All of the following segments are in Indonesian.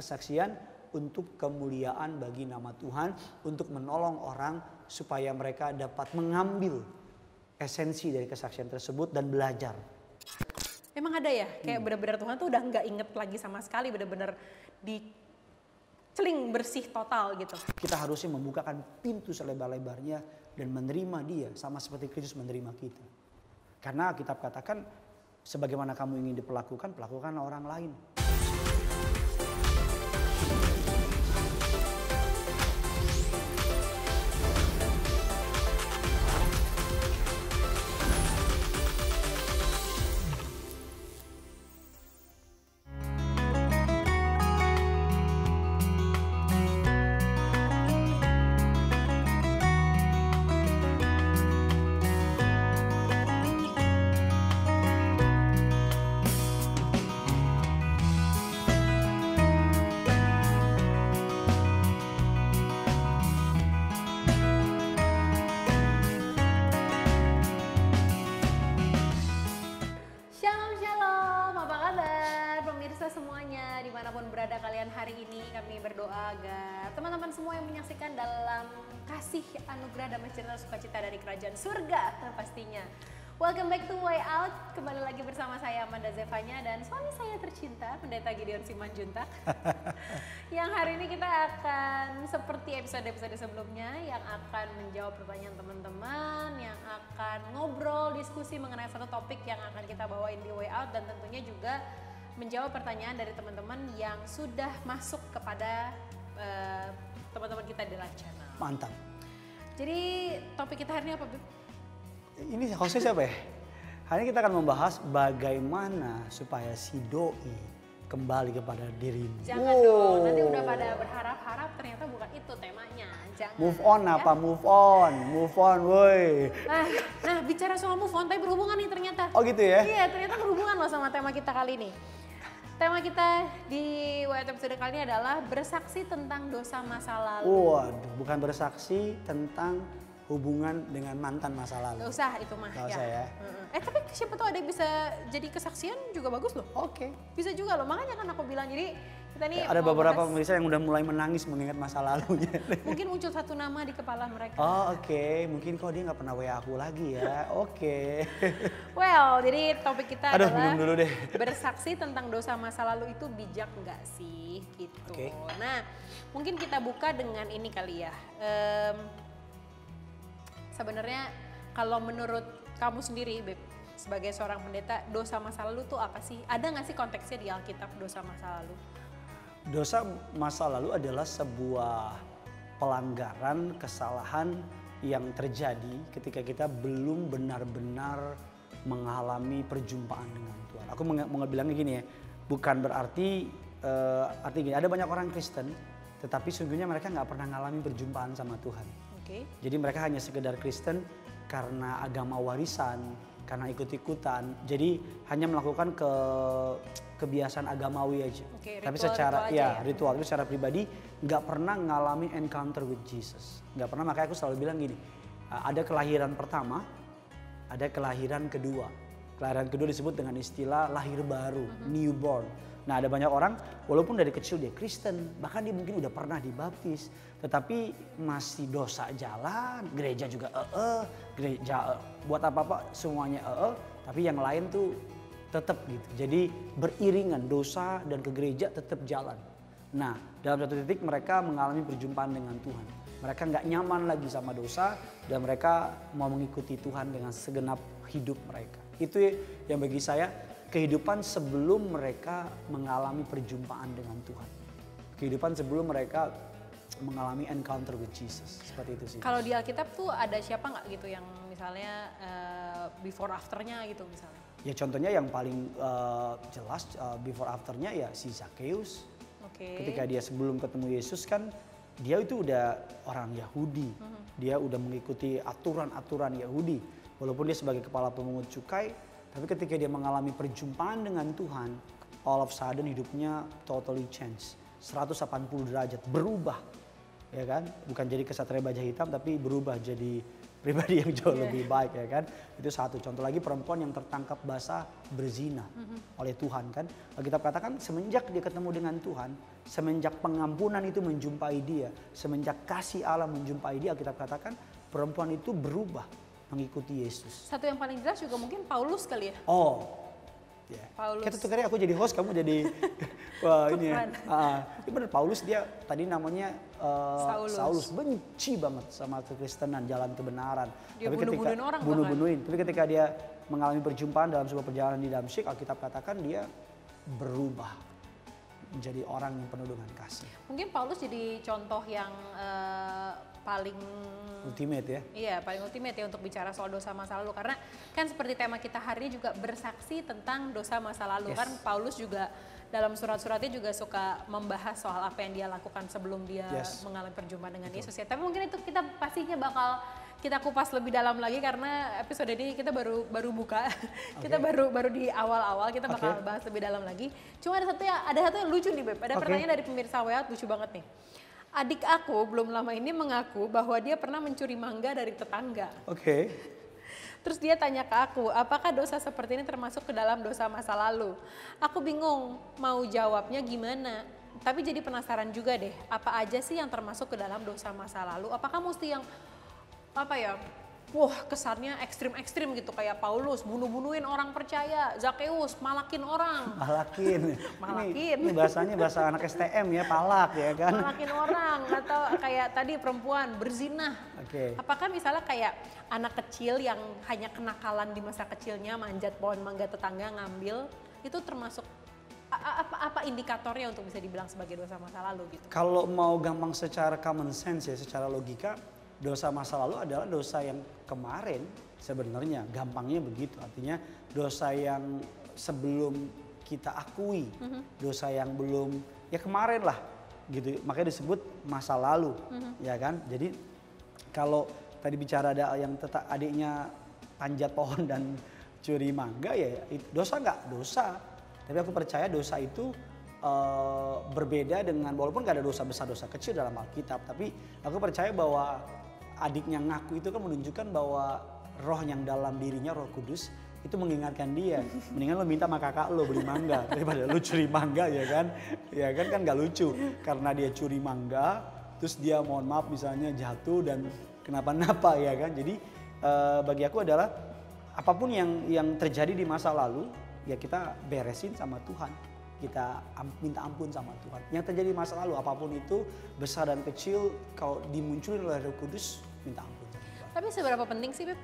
kesaksian untuk kemuliaan bagi nama Tuhan, untuk menolong orang supaya mereka dapat mengambil esensi dari kesaksian tersebut dan belajar. Emang ada ya, kayak benar-benar Tuhan tuh udah nggak inget lagi sama sekali, benar-benar diceling bersih total gitu. Kita harusnya membukakan pintu selebar-lebarnya dan menerima dia sama seperti Kristus menerima kita. Karena kitab katakan, sebagaimana kamu ingin diperlakukan, perlakukanlah orang lain. Semuanya dimanapun berada kalian hari ini, kami berdoa agar teman-teman semua yang menyaksikan dalam kasih anugerah damai cerita sukacita dari kerajaan surga pastinya. Welcome back to Way Out, kembali lagi bersama saya Amanda Zevanya dan suami saya tercinta Pendeta Gideon Simanjuntak. Yang hari ini kita akan seperti episode-episode sebelumnya yang akan menjawab pertanyaan teman-teman, yang akan ngobrol, diskusi mengenai satu topik yang akan kita bawain di Way Out dan tentunya juga menjawab pertanyaan dari teman-teman yang sudah masuk kepada teman-teman kita di live channel. Mantap. Jadi topik kita hari ini apa, Bib? Ini hostnya siapa ya? Hari ini kita akan membahas bagaimana supaya si doi kembali kepada dirimu. Jangan dong, nanti udah pada berharap-harap ternyata bukan itu temanya. Jangan. Move on ya? Apa? Move on woi. Nah bicara soal move on, tapi berhubungan nih ternyata. Oh gitu ya? Iya, ternyata berhubungan loh sama tema kita kali ini. Tema kita di episode kali ini adalah bersaksi tentang dosa masa lalu. Waduh, bukan bersaksi tentang hubungan dengan mantan masa lalu. Gak usah itu mah. Gak usah ya. Tapi siapa tahu ada yang bisa jadi kesaksian juga bagus loh. Oke. Bisa juga loh, makanya kan aku bilang jadi kita nih ada beberapa pemirsa yang udah mulai menangis mengingat masa lalunya. Mungkin muncul satu nama di kepala mereka. Oh oke. Mungkin kok dia nggak pernah WA aku lagi ya. Oke. Well, jadi topik kita adalah minum dulu deh. Bersaksi tentang dosa masa lalu itu bijak nggak sih gitu. Okay. Nah mungkin kita buka dengan ini kali ya. Sebenarnya kalau menurut kamu sendiri, Beb, sebagai seorang pendeta, dosa masa lalu tuh apa sih? Ada nggak sih konteksnya di Alkitab dosa masa lalu? Dosa masa lalu adalah sebuah pelanggaran, kesalahan yang terjadi ketika kita belum benar-benar mengalami perjumpaan dengan Tuhan. Aku mau bilangnya gini ya, bukan berarti gini, ada banyak orang Kristen, tetapi sungguhnya mereka nggak pernah mengalami perjumpaan sama Tuhan. Okay. Jadi mereka hanya sekedar Kristen karena agama warisan, karena ikut-ikutan. Jadi hanya melakukan kebiasaan agamawi aja. Okay, tapi ritual, secara ritual itu secara pribadi nggak pernah ngalamin encounter with Jesus. Nggak pernah, makanya aku selalu bilang gini, ada kelahiran pertama, ada kelahiran kedua. Kelahiran kedua disebut dengan istilah lahir baru, newborn. Nah ada banyak orang walaupun dari kecil dia Kristen, bahkan dia mungkin udah pernah dibaptis, tetapi masih dosa jalan, gereja juga gereja buat apa-apa semuanya tapi yang lain tuh tetap gitu. Jadi beriringan dosa dan ke gereja tetap jalan. Nah dalam satu titik mereka mengalami perjumpaan dengan Tuhan. Mereka nggak nyaman lagi sama dosa dan mereka mau mengikuti Tuhan dengan segenap hidup mereka. Itu yang bagi saya kehidupan sebelum mereka mengalami perjumpaan dengan Tuhan. Kehidupan sebelum mereka mengalami encounter with Jesus. Seperti itu sih. Kalau di Alkitab tuh ada siapa nggak gitu yang misalnya before afternya gitu misalnya? Ya contohnya yang paling jelas before afternya ya si Zakheus. Okay. Ketika dia sebelum ketemu Yesus kan dia itu udah orang Yahudi. Dia udah mengikuti aturan-aturan Yahudi. Walaupun dia sebagai kepala pemungut cukai, tapi ketika dia mengalami perjumpaan dengan Tuhan, all of a sudden hidupnya totally change. 180 derajat, berubah. Ya kan? Bukan jadi kesatria baja hitam, tapi berubah jadi pribadi yang jauh lebih baik ya kan. Itu satu. Contoh lagi perempuan yang tertangkap basah berzina oleh Tuhan kan. Alkitab katakan semenjak dia ketemu dengan Tuhan, semenjak pengampunan itu menjumpai dia, semenjak kasih Allah menjumpai dia, Alkitab katakan perempuan itu berubah mengikuti Yesus. Satu yang paling jelas juga mungkin Paulus kali ya. Oh, ya. Paulus. Kita tuh aku jadi host, kamu jadi wah ini ya. Ini benar Paulus dia tadi namanya Saulus benci banget sama kekristenan, jalan kebenaran. Dia bunuh-bunuhin orang bunuh-bunuhin. Tapi ketika dia mengalami perjumpaan dalam sebuah perjalanan di Damsyik, Alkitab katakan dia berubah menjadi orang yang penuh dengan kasih. Mungkin Paulus jadi contoh yang paling ultimate ya. Iya, paling ultimate ya untuk bicara soal dosa masa lalu, karena kan seperti tema kita hari ini juga bersaksi tentang dosa masa lalu. Kan Paulus juga dalam surat-suratnya juga suka membahas soal apa yang dia lakukan sebelum dia mengalami perjumpaan dengan Yesus ya. Tapi mungkin itu kita pastinya bakal kita kupas lebih dalam lagi karena episode ini kita baru buka. Kita baru di awal-awal, kita bakal bahas lebih dalam lagi. Cuma ada satu yang lucu nih, Beb. Ada pertanyaan dari pemirsa WA lucu banget nih. Adik aku belum lama ini mengaku bahwa dia pernah mencuri mangga dari tetangga. Terus dia tanya ke aku, apakah dosa seperti ini termasuk ke dalam dosa masa lalu? Aku bingung mau jawabnya gimana. Tapi jadi penasaran juga deh, apa aja sih yang termasuk ke dalam dosa masa lalu? Apakah mesti yang kesannya ekstrim-ekstrim gitu kayak Paulus bunuh-bunuhin orang percaya, Zakeus malakin orang. Malakin. Ini bahasanya bahasa anak STM ya, palak ya kan. Malakin orang atau kayak tadi perempuan berzina. Apakah misalnya kayak anak kecil yang hanya kenakalan di masa kecilnya manjat pohon mangga tetangga ngambil, itu termasuk apa indikatornya untuk bisa dibilang sebagai dosa masa lalu gitu? Kalau mau gampang secara common sense ya, secara logika, dosa masa lalu adalah dosa yang kemarin sebenarnya, gampangnya begitu. Artinya dosa yang sebelum kita akui, dosa yang belum, ya kemarin lah gitu. Makanya disebut masa lalu, ya kan. Jadi kalau tadi bicara ada yang adiknya panjat pohon dan curi mangga, ya dosa nggak? Dosa. Tapi aku percaya dosa itu berbeda dengan, walaupun gak ada dosa besar dosa kecil dalam Alkitab, tapi aku percaya bahwa adiknya ngaku itu kan menunjukkan bahwa roh yang dalam dirinya, Roh Kudus, itu mengingatkan dia. Mendingan lo minta sama kakak lo beli mangga daripada lo curi mangga, ya kan? Ya kan gak lucu. Karena dia curi mangga, terus dia mohon maaf misalnya jatuh dan kenapa-napa, ya kan? Jadi bagi aku adalah apapun yang terjadi di masa lalu, ya kita beresin sama Tuhan. Kita minta ampun sama Tuhan. Yang terjadi di masa lalu apapun itu, besar dan kecil, kalau dimunculin oleh Roh Kudus, minta ampun. Tapi seberapa penting sih, Beb,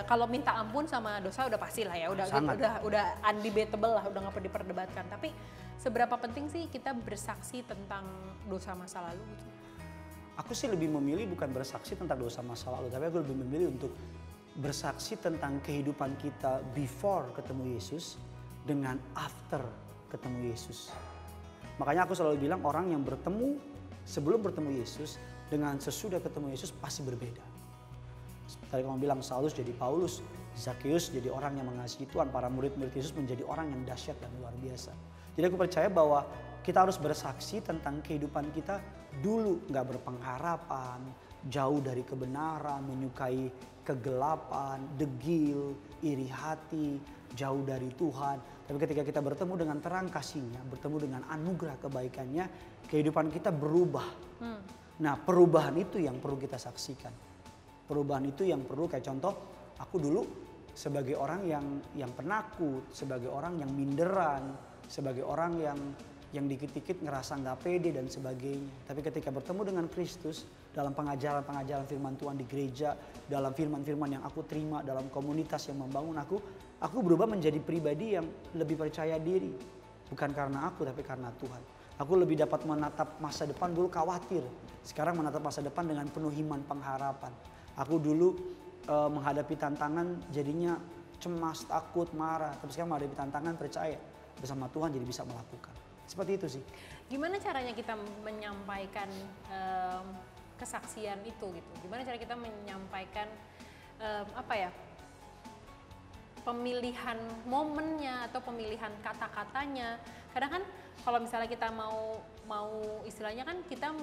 kalau minta ampun sama dosa udah pasti lah ya, udah undebatable lah, udah nggak perlu diperdebatkan. Tapi seberapa penting sih kita bersaksi tentang dosa masa lalu gitu? Aku sih lebih memilih bukan bersaksi tentang dosa masa lalu, tapi aku lebih memilih untuk bersaksi tentang kehidupan kita before ketemu Yesus dengan after ketemu Yesus. Makanya aku selalu bilang orang yang bertemu sebelum bertemu Yesus dengan sesudah ketemu Yesus pasti berbeda. Tadi kamu bilang Saulus jadi Paulus, Zakeus jadi orang yang mengasihi Tuhan, para murid-murid Yesus menjadi orang yang dahsyat dan luar biasa. Jadi aku percaya bahwa kita harus bersaksi tentang kehidupan kita dulu, nggak berpengharapan, jauh dari kebenaran, menyukai kegelapan, degil, iri hati, jauh dari Tuhan. Tapi ketika kita bertemu dengan terang kasih-Nya, bertemu dengan anugerah kebaikannya, kehidupan kita berubah. Nah, perubahan itu yang perlu kita saksikan. Perubahan itu yang perlu, kayak contoh, aku dulu sebagai orang yang penakut, sebagai orang yang minderan, sebagai orang yang dikit-dikit ngerasa nggak pede dan sebagainya. Tapi ketika bertemu dengan Kristus, dalam pengajaran-pengajaran firman Tuhan di gereja, dalam firman-firman yang aku terima, dalam komunitas yang membangun aku berubah menjadi pribadi yang lebih percaya diri. Bukan karena aku, tapi karena Tuhan. Aku lebih dapat menatap masa depan, dulu khawatir. Sekarang menatap masa depan dengan penuh iman pengharapan. Aku dulu menghadapi tantangan jadinya cemas, takut, marah. Tapi sekarang menghadapi tantangan percaya. Bersama Tuhan jadi bisa melakukan. Seperti itu sih. Gimana caranya kita menyampaikan kesaksian itu gitu? Gimana cara kita menyampaikan pemilihan momennya atau pemilihan kata-katanya? Kadang kan kalau misalnya kita mau istilahnya kan kita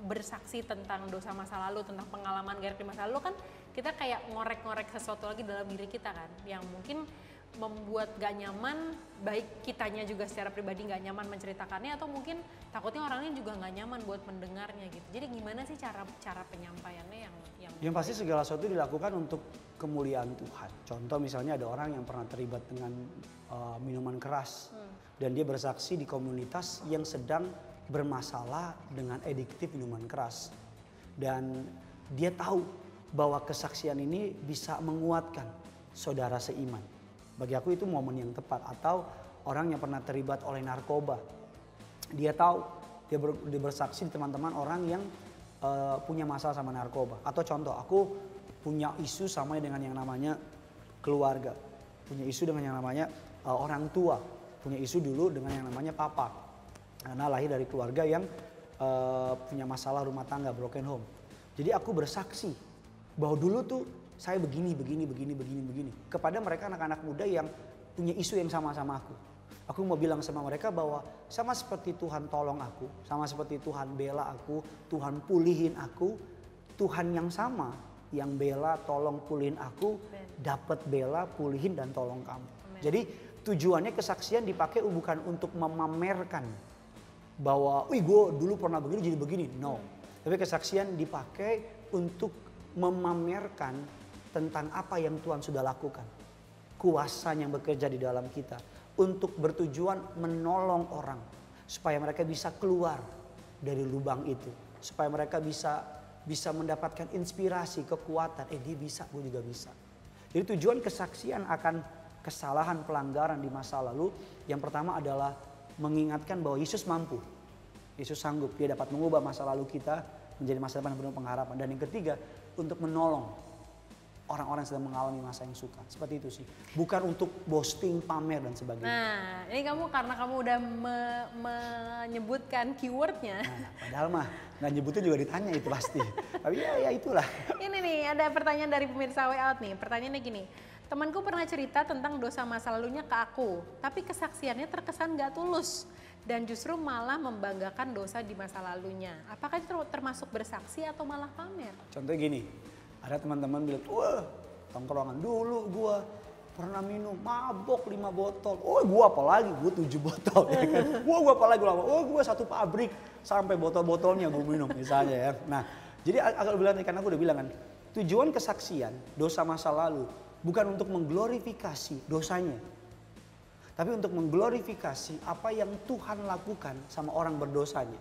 bersaksi tentang dosa masa lalu, tentang pengalaman Garek di masa lalu kan kita kayak ngorek-ngorek sesuatu lagi dalam diri kita kan, yang mungkin membuat gak nyaman, baik kitanya juga secara pribadi gak nyaman menceritakannya, atau mungkin takutnya orang lain juga gak nyaman buat mendengarnya gitu. Jadi gimana sih cara penyampaiannya yang pasti segala sesuatu dilakukan untuk kemuliaan Tuhan. Contoh misalnya ada orang yang pernah terlibat dengan minuman keras dan dia bersaksi di komunitas yang sedang bermasalah dengan adiktif minuman keras, dan dia tahu bahwa kesaksian ini bisa menguatkan saudara seiman. Bagi aku itu momen yang tepat. Atau orang yang pernah terlibat oleh narkoba, dia tahu, dia bersaksi di teman-teman orang yang punya masalah sama narkoba. Atau contoh, aku punya isu sama dengan yang namanya keluarga, punya isu dengan yang namanya orang tua, punya isu dulu dengan yang namanya papa, karena lahir dari keluarga yang punya masalah rumah tangga, broken home. Jadi aku bersaksi bahwa dulu tuh saya begini kepada mereka anak-anak muda yang punya isu yang sama-sama aku. Aku mau bilang sama mereka bahwa sama seperti Tuhan tolong aku, sama seperti Tuhan bela aku, Tuhan pulihin aku, Tuhan yang sama yang bela, tolong, pulihin aku, dapat bela, pulihin dan tolong kamu. Amen. Jadi tujuannya kesaksian dipakai bukan untuk memamerkan bahwa, wih gue dulu pernah begini jadi begini. No. Tapi kesaksian dipakai untuk memamerkan tentang apa yang Tuhan sudah lakukan. Kuasa yang bekerja di dalam kita. Untuk bertujuan menolong orang. Supaya mereka bisa keluar dari lubang itu. Supaya mereka bisa mendapatkan inspirasi, kekuatan. Dia bisa, gue juga bisa. Jadi tujuan kesaksian akan kesalahan, pelanggaran di masa lalu. Yang pertama adalah mengingatkan bahwa Yesus mampu. Yesus sanggup, dia dapat mengubah masa lalu kita menjadi masa depan yang penuh pengharapan. Dan yang ketiga, untuk menolong orang-orang yang sedang mengalami masa yang suka. Seperti itu sih. Bukan untuk boasting, pamer dan sebagainya. Nah, ini karena kamu udah menyebutkan keywordnya. Nah, padahal mah nggak nyebutnya juga ditanya itu pasti. Tapi ya itulah. Ini nih, ada pertanyaan dari pemirsa Way Out nih. Pertanyaannya gini. Temanku pernah cerita tentang dosa masa lalunya ke aku, tapi kesaksiannya terkesan gak tulus dan justru malah membanggakan dosa di masa lalunya. Apakah itu termasuk bersaksi atau malah pamer? Contohnya gini, ada teman-teman bilang, wah tongkrongan dulu gua pernah minum mabok 5 botol. Oh gua apalagi, gua 7 botol. Ya kan? Gua apalagi, gua 1 pabrik sampai botol-botolnya gua minum misalnya ya. Nah jadi agak bilang karena aku udah bilang kan, tujuan kesaksian dosa masa lalu bukan untuk mengglorifikasi dosanya. Tapi untuk mengglorifikasi apa yang Tuhan lakukan sama orang berdosanya.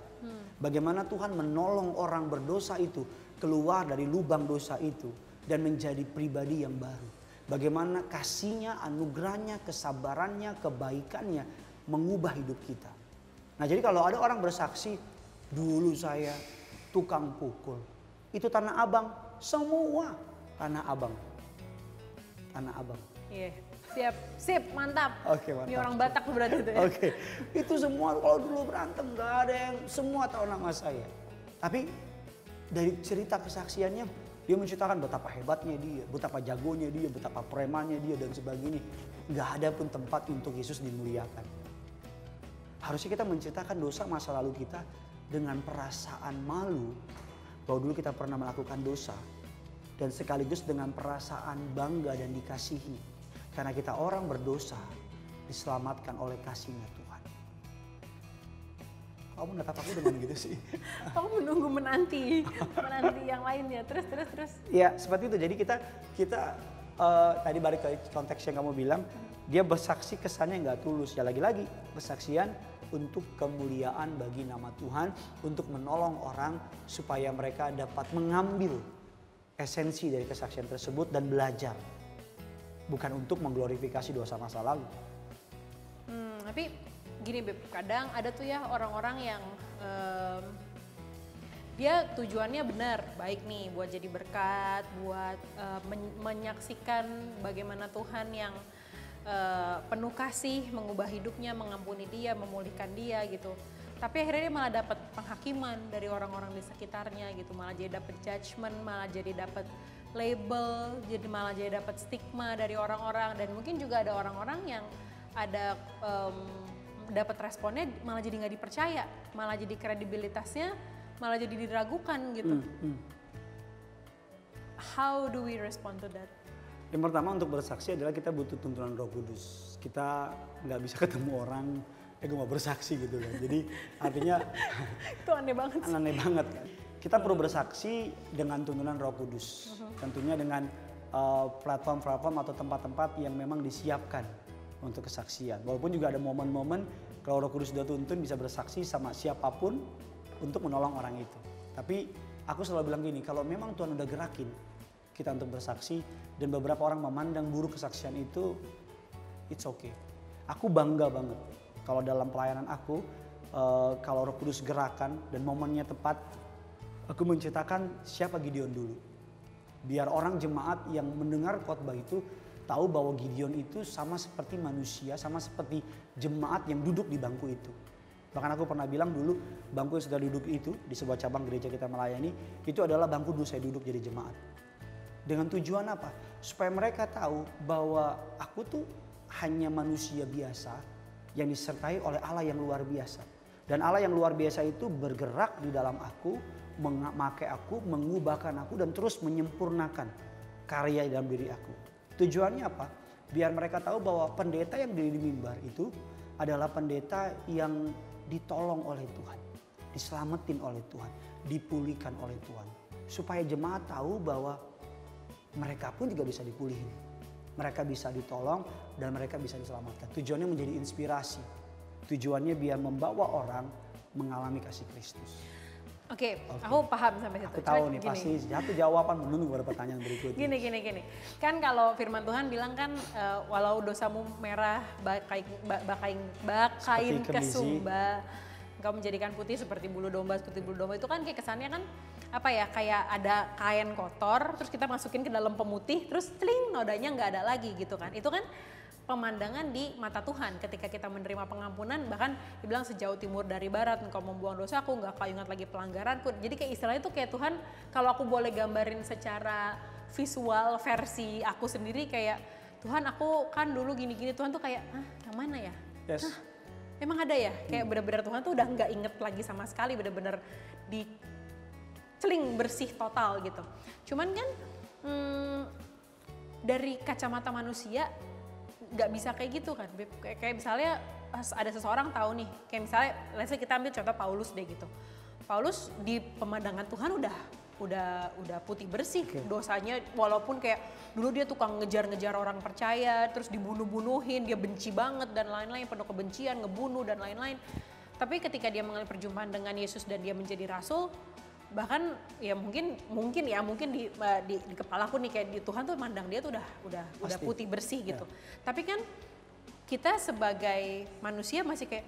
Bagaimana Tuhan menolong orang berdosa itu keluar dari lubang dosa itu. Dan menjadi pribadi yang baru. Bagaimana kasihnya, anugerahnya, kesabarannya, kebaikannya mengubah hidup kita. Nah jadi kalau ada orang bersaksi, dulu saya tukang pukul. Itu Tanah Abang, semua Tanah Abang. Tanah Abang. Iya, sip, mantap. Oke, mantap. Ini orang Batak berarti itu ya. Oke, itu semua kalau dulu berantem gak ada yang, semua tahu nama saya. Tapi dari cerita kesaksiannya, dia menceritakan betapa hebatnya dia, betapa jagonya dia, betapa premannya dia dan sebagainya. Gak ada pun tempat untuk Yesus dimuliakan. Harusnya kita menceritakan dosa masa lalu kita dengan perasaan malu bahwa dulu kita pernah melakukan dosa. Dan sekaligus dengan perasaan bangga dan dikasihi. Karena kita orang berdosa diselamatkan oleh kasih-Nya Tuhan. Kamu menatap aku dengan gitu sih. Kamu menunggu menanti yang lainnya. Terus. Ya seperti itu. Jadi kita tadi balik ke konteks yang kamu bilang. Dia bersaksi kesannya nggak tulus. Ya lagi-lagi kesaksian untuk kemuliaan bagi nama Tuhan. Untuk menolong orang supaya mereka dapat mengambil esensi dari kesaksian tersebut dan belajar. Bukan untuk mengglorifikasi dosa masa lalu. Tapi gini Beb, kadang ada tuh ya orang-orang yang dia tujuannya benar, baik nih buat jadi berkat, buat menyaksikan bagaimana Tuhan yang penuh kasih, mengubah hidupnya, mengampuni dia, memulihkan dia gitu. Tapi akhirnya dia malah dapat penghakiman dari orang-orang di sekitarnya gitu, malah jadi dapat judgement, malah jadi dapat label, malah jadi dapat stigma dari orang-orang. Dan mungkin juga ada orang-orang yang ada dapat responnya malah jadi nggak dipercaya, malah jadi kredibilitasnya malah jadi diragukan gitu. How do we respond to that? Yang pertama untuk bersaksi adalah kita butuh tuntunan Roh Kudus. Kita nggak bisa ketemu orang, gue mau bersaksi gitu kan. Jadi artinya Itu aneh banget. aneh banget kan. Kita perlu bersaksi dengan tuntunan Roh Kudus. Tentunya dengan platform-platform atau tempat-tempat yang memang disiapkan untuk kesaksian. Walaupun juga ada momen-momen kalau Roh Kudus sudah tuntun bisa bersaksi sama siapapun untuk menolong orang itu. Tapi aku selalu bilang gini, kalau memang Tuhan udah gerakin kita untuk bersaksi dan beberapa orang memandang buruk kesaksian itu, it's okay. Aku bangga banget kalau dalam pelayanan aku, kalau Roh Kudus gerakan dan momennya tepat, aku menceritakan siapa Gideon dulu. Biar orang jemaat yang mendengar khotbah itu tahu bahwa Gideon itu sama seperti manusia, sama seperti jemaat yang duduk di bangku itu. Bahkan aku pernah bilang dulu, bangku yang sudah duduk itu di sebuah cabang gereja kita melayani, itu adalah bangku dulu saya duduk jadi jemaat. Dengan tujuan apa? Supaya mereka tahu bahwa aku tuh hanya manusia biasa yang disertai oleh Allah yang luar biasa. Dan Allah yang luar biasa itu bergerak di dalam aku, memakai aku, mengubahkan aku dan terus menyempurnakan karya dalam diri aku. Tujuannya apa? Biar mereka tahu bahwa pendeta yang di mimbar itu adalah pendeta yang ditolong oleh Tuhan, diselamatin oleh Tuhan, dipulihkan oleh Tuhan. Supaya jemaat tahu bahwa mereka pun juga bisa dipulihin. Mereka bisa ditolong dan mereka bisa diselamatkan. Tujuannya menjadi inspirasi. Tujuannya biar membawa orang mengalami kasih Kristus. Oke, aku paham sampai situ. Aku tahu nih pasti satu jawaban menunggu pada pertanyaan berikutnya. Gini. Kan kalau firman Tuhan bilang kan walau dosamu merah bakain kesumba, engkau menjadikan putih seperti bulu domba, itu kan kayak kesannya kan apa ya, kayak ada kain kotor terus kita masukin ke dalam pemutih terus celing nodanya nggak ada lagi gitu kan. Itu kan pemandangan di mata Tuhan ketika kita menerima pengampunan, bahkan dibilang sejauh timur dari barat engkau membuang dosaku, nggak kau ingat lagi pelanggaranku. Jadi kayak istilahnya itu kayak Tuhan, kalau aku boleh gambarin secara visual versi aku sendiri, kayak Tuhan aku kan dulu gini-gini, Tuhan tuh kayak yang mana ya? Yes. Emang ada ya? Kayak benar-benar Tuhan tuh udah nggak inget lagi sama sekali, benar-benar diceling bersih total gitu. Cuman kan dari kacamata manusia nggak bisa kayak gitu kan. Kayak misalnya ada seseorang tahu nih, kayak misalnya let's say kita ambil contoh Paulus deh gitu. Paulus di pemandangan Tuhan udah putih bersih dosanya, walaupun kayak dulu dia tukang ngejar-ngejar orang percaya, terus dibunuh-bunuhin, dia benci banget dan lain-lain, penuh kebencian, ngebunuh dan lain-lain. Tapi ketika dia mengalami perjumpaan dengan Yesus dan dia menjadi rasul, bahkan ya mungkin di kepalaku nih kayak di Tuhan tuh mandang dia tuh udah putih bersih gitu. Tapi kan kita sebagai manusia masih kayak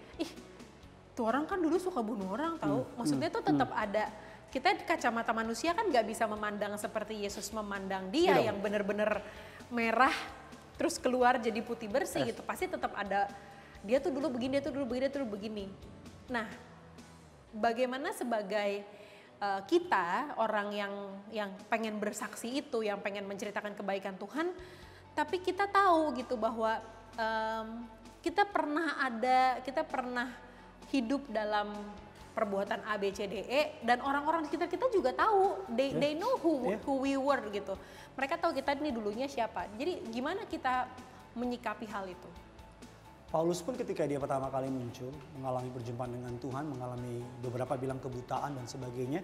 tuh orang kan dulu suka bunuh orang tahu. Maksudnya tuh tetap ada, kita kacamata manusia kan nggak bisa memandang seperti Yesus memandang dia yang benar-benar merah terus keluar jadi putih bersih gitu. Pasti tetap ada, dia tuh dulu begini, dia tuh dulu begini. Nah, bagaimana sebagai kita orang yang pengen bersaksi itu, yang pengen menceritakan kebaikan Tuhan, tapi kita tahu gitu bahwa kita pernah hidup dalam perbuatan A, B, C, D, E, dan orang-orang di sekitar kita juga tahu, they know who we were gitu. Mereka tahu kita ini dulunya siapa. Jadi gimana kita menyikapi hal itu? Paulus pun ketika dia pertama kali muncul, mengalami perjumpaan dengan Tuhan, mengalami beberapa bilang kebutaan dan sebagainya.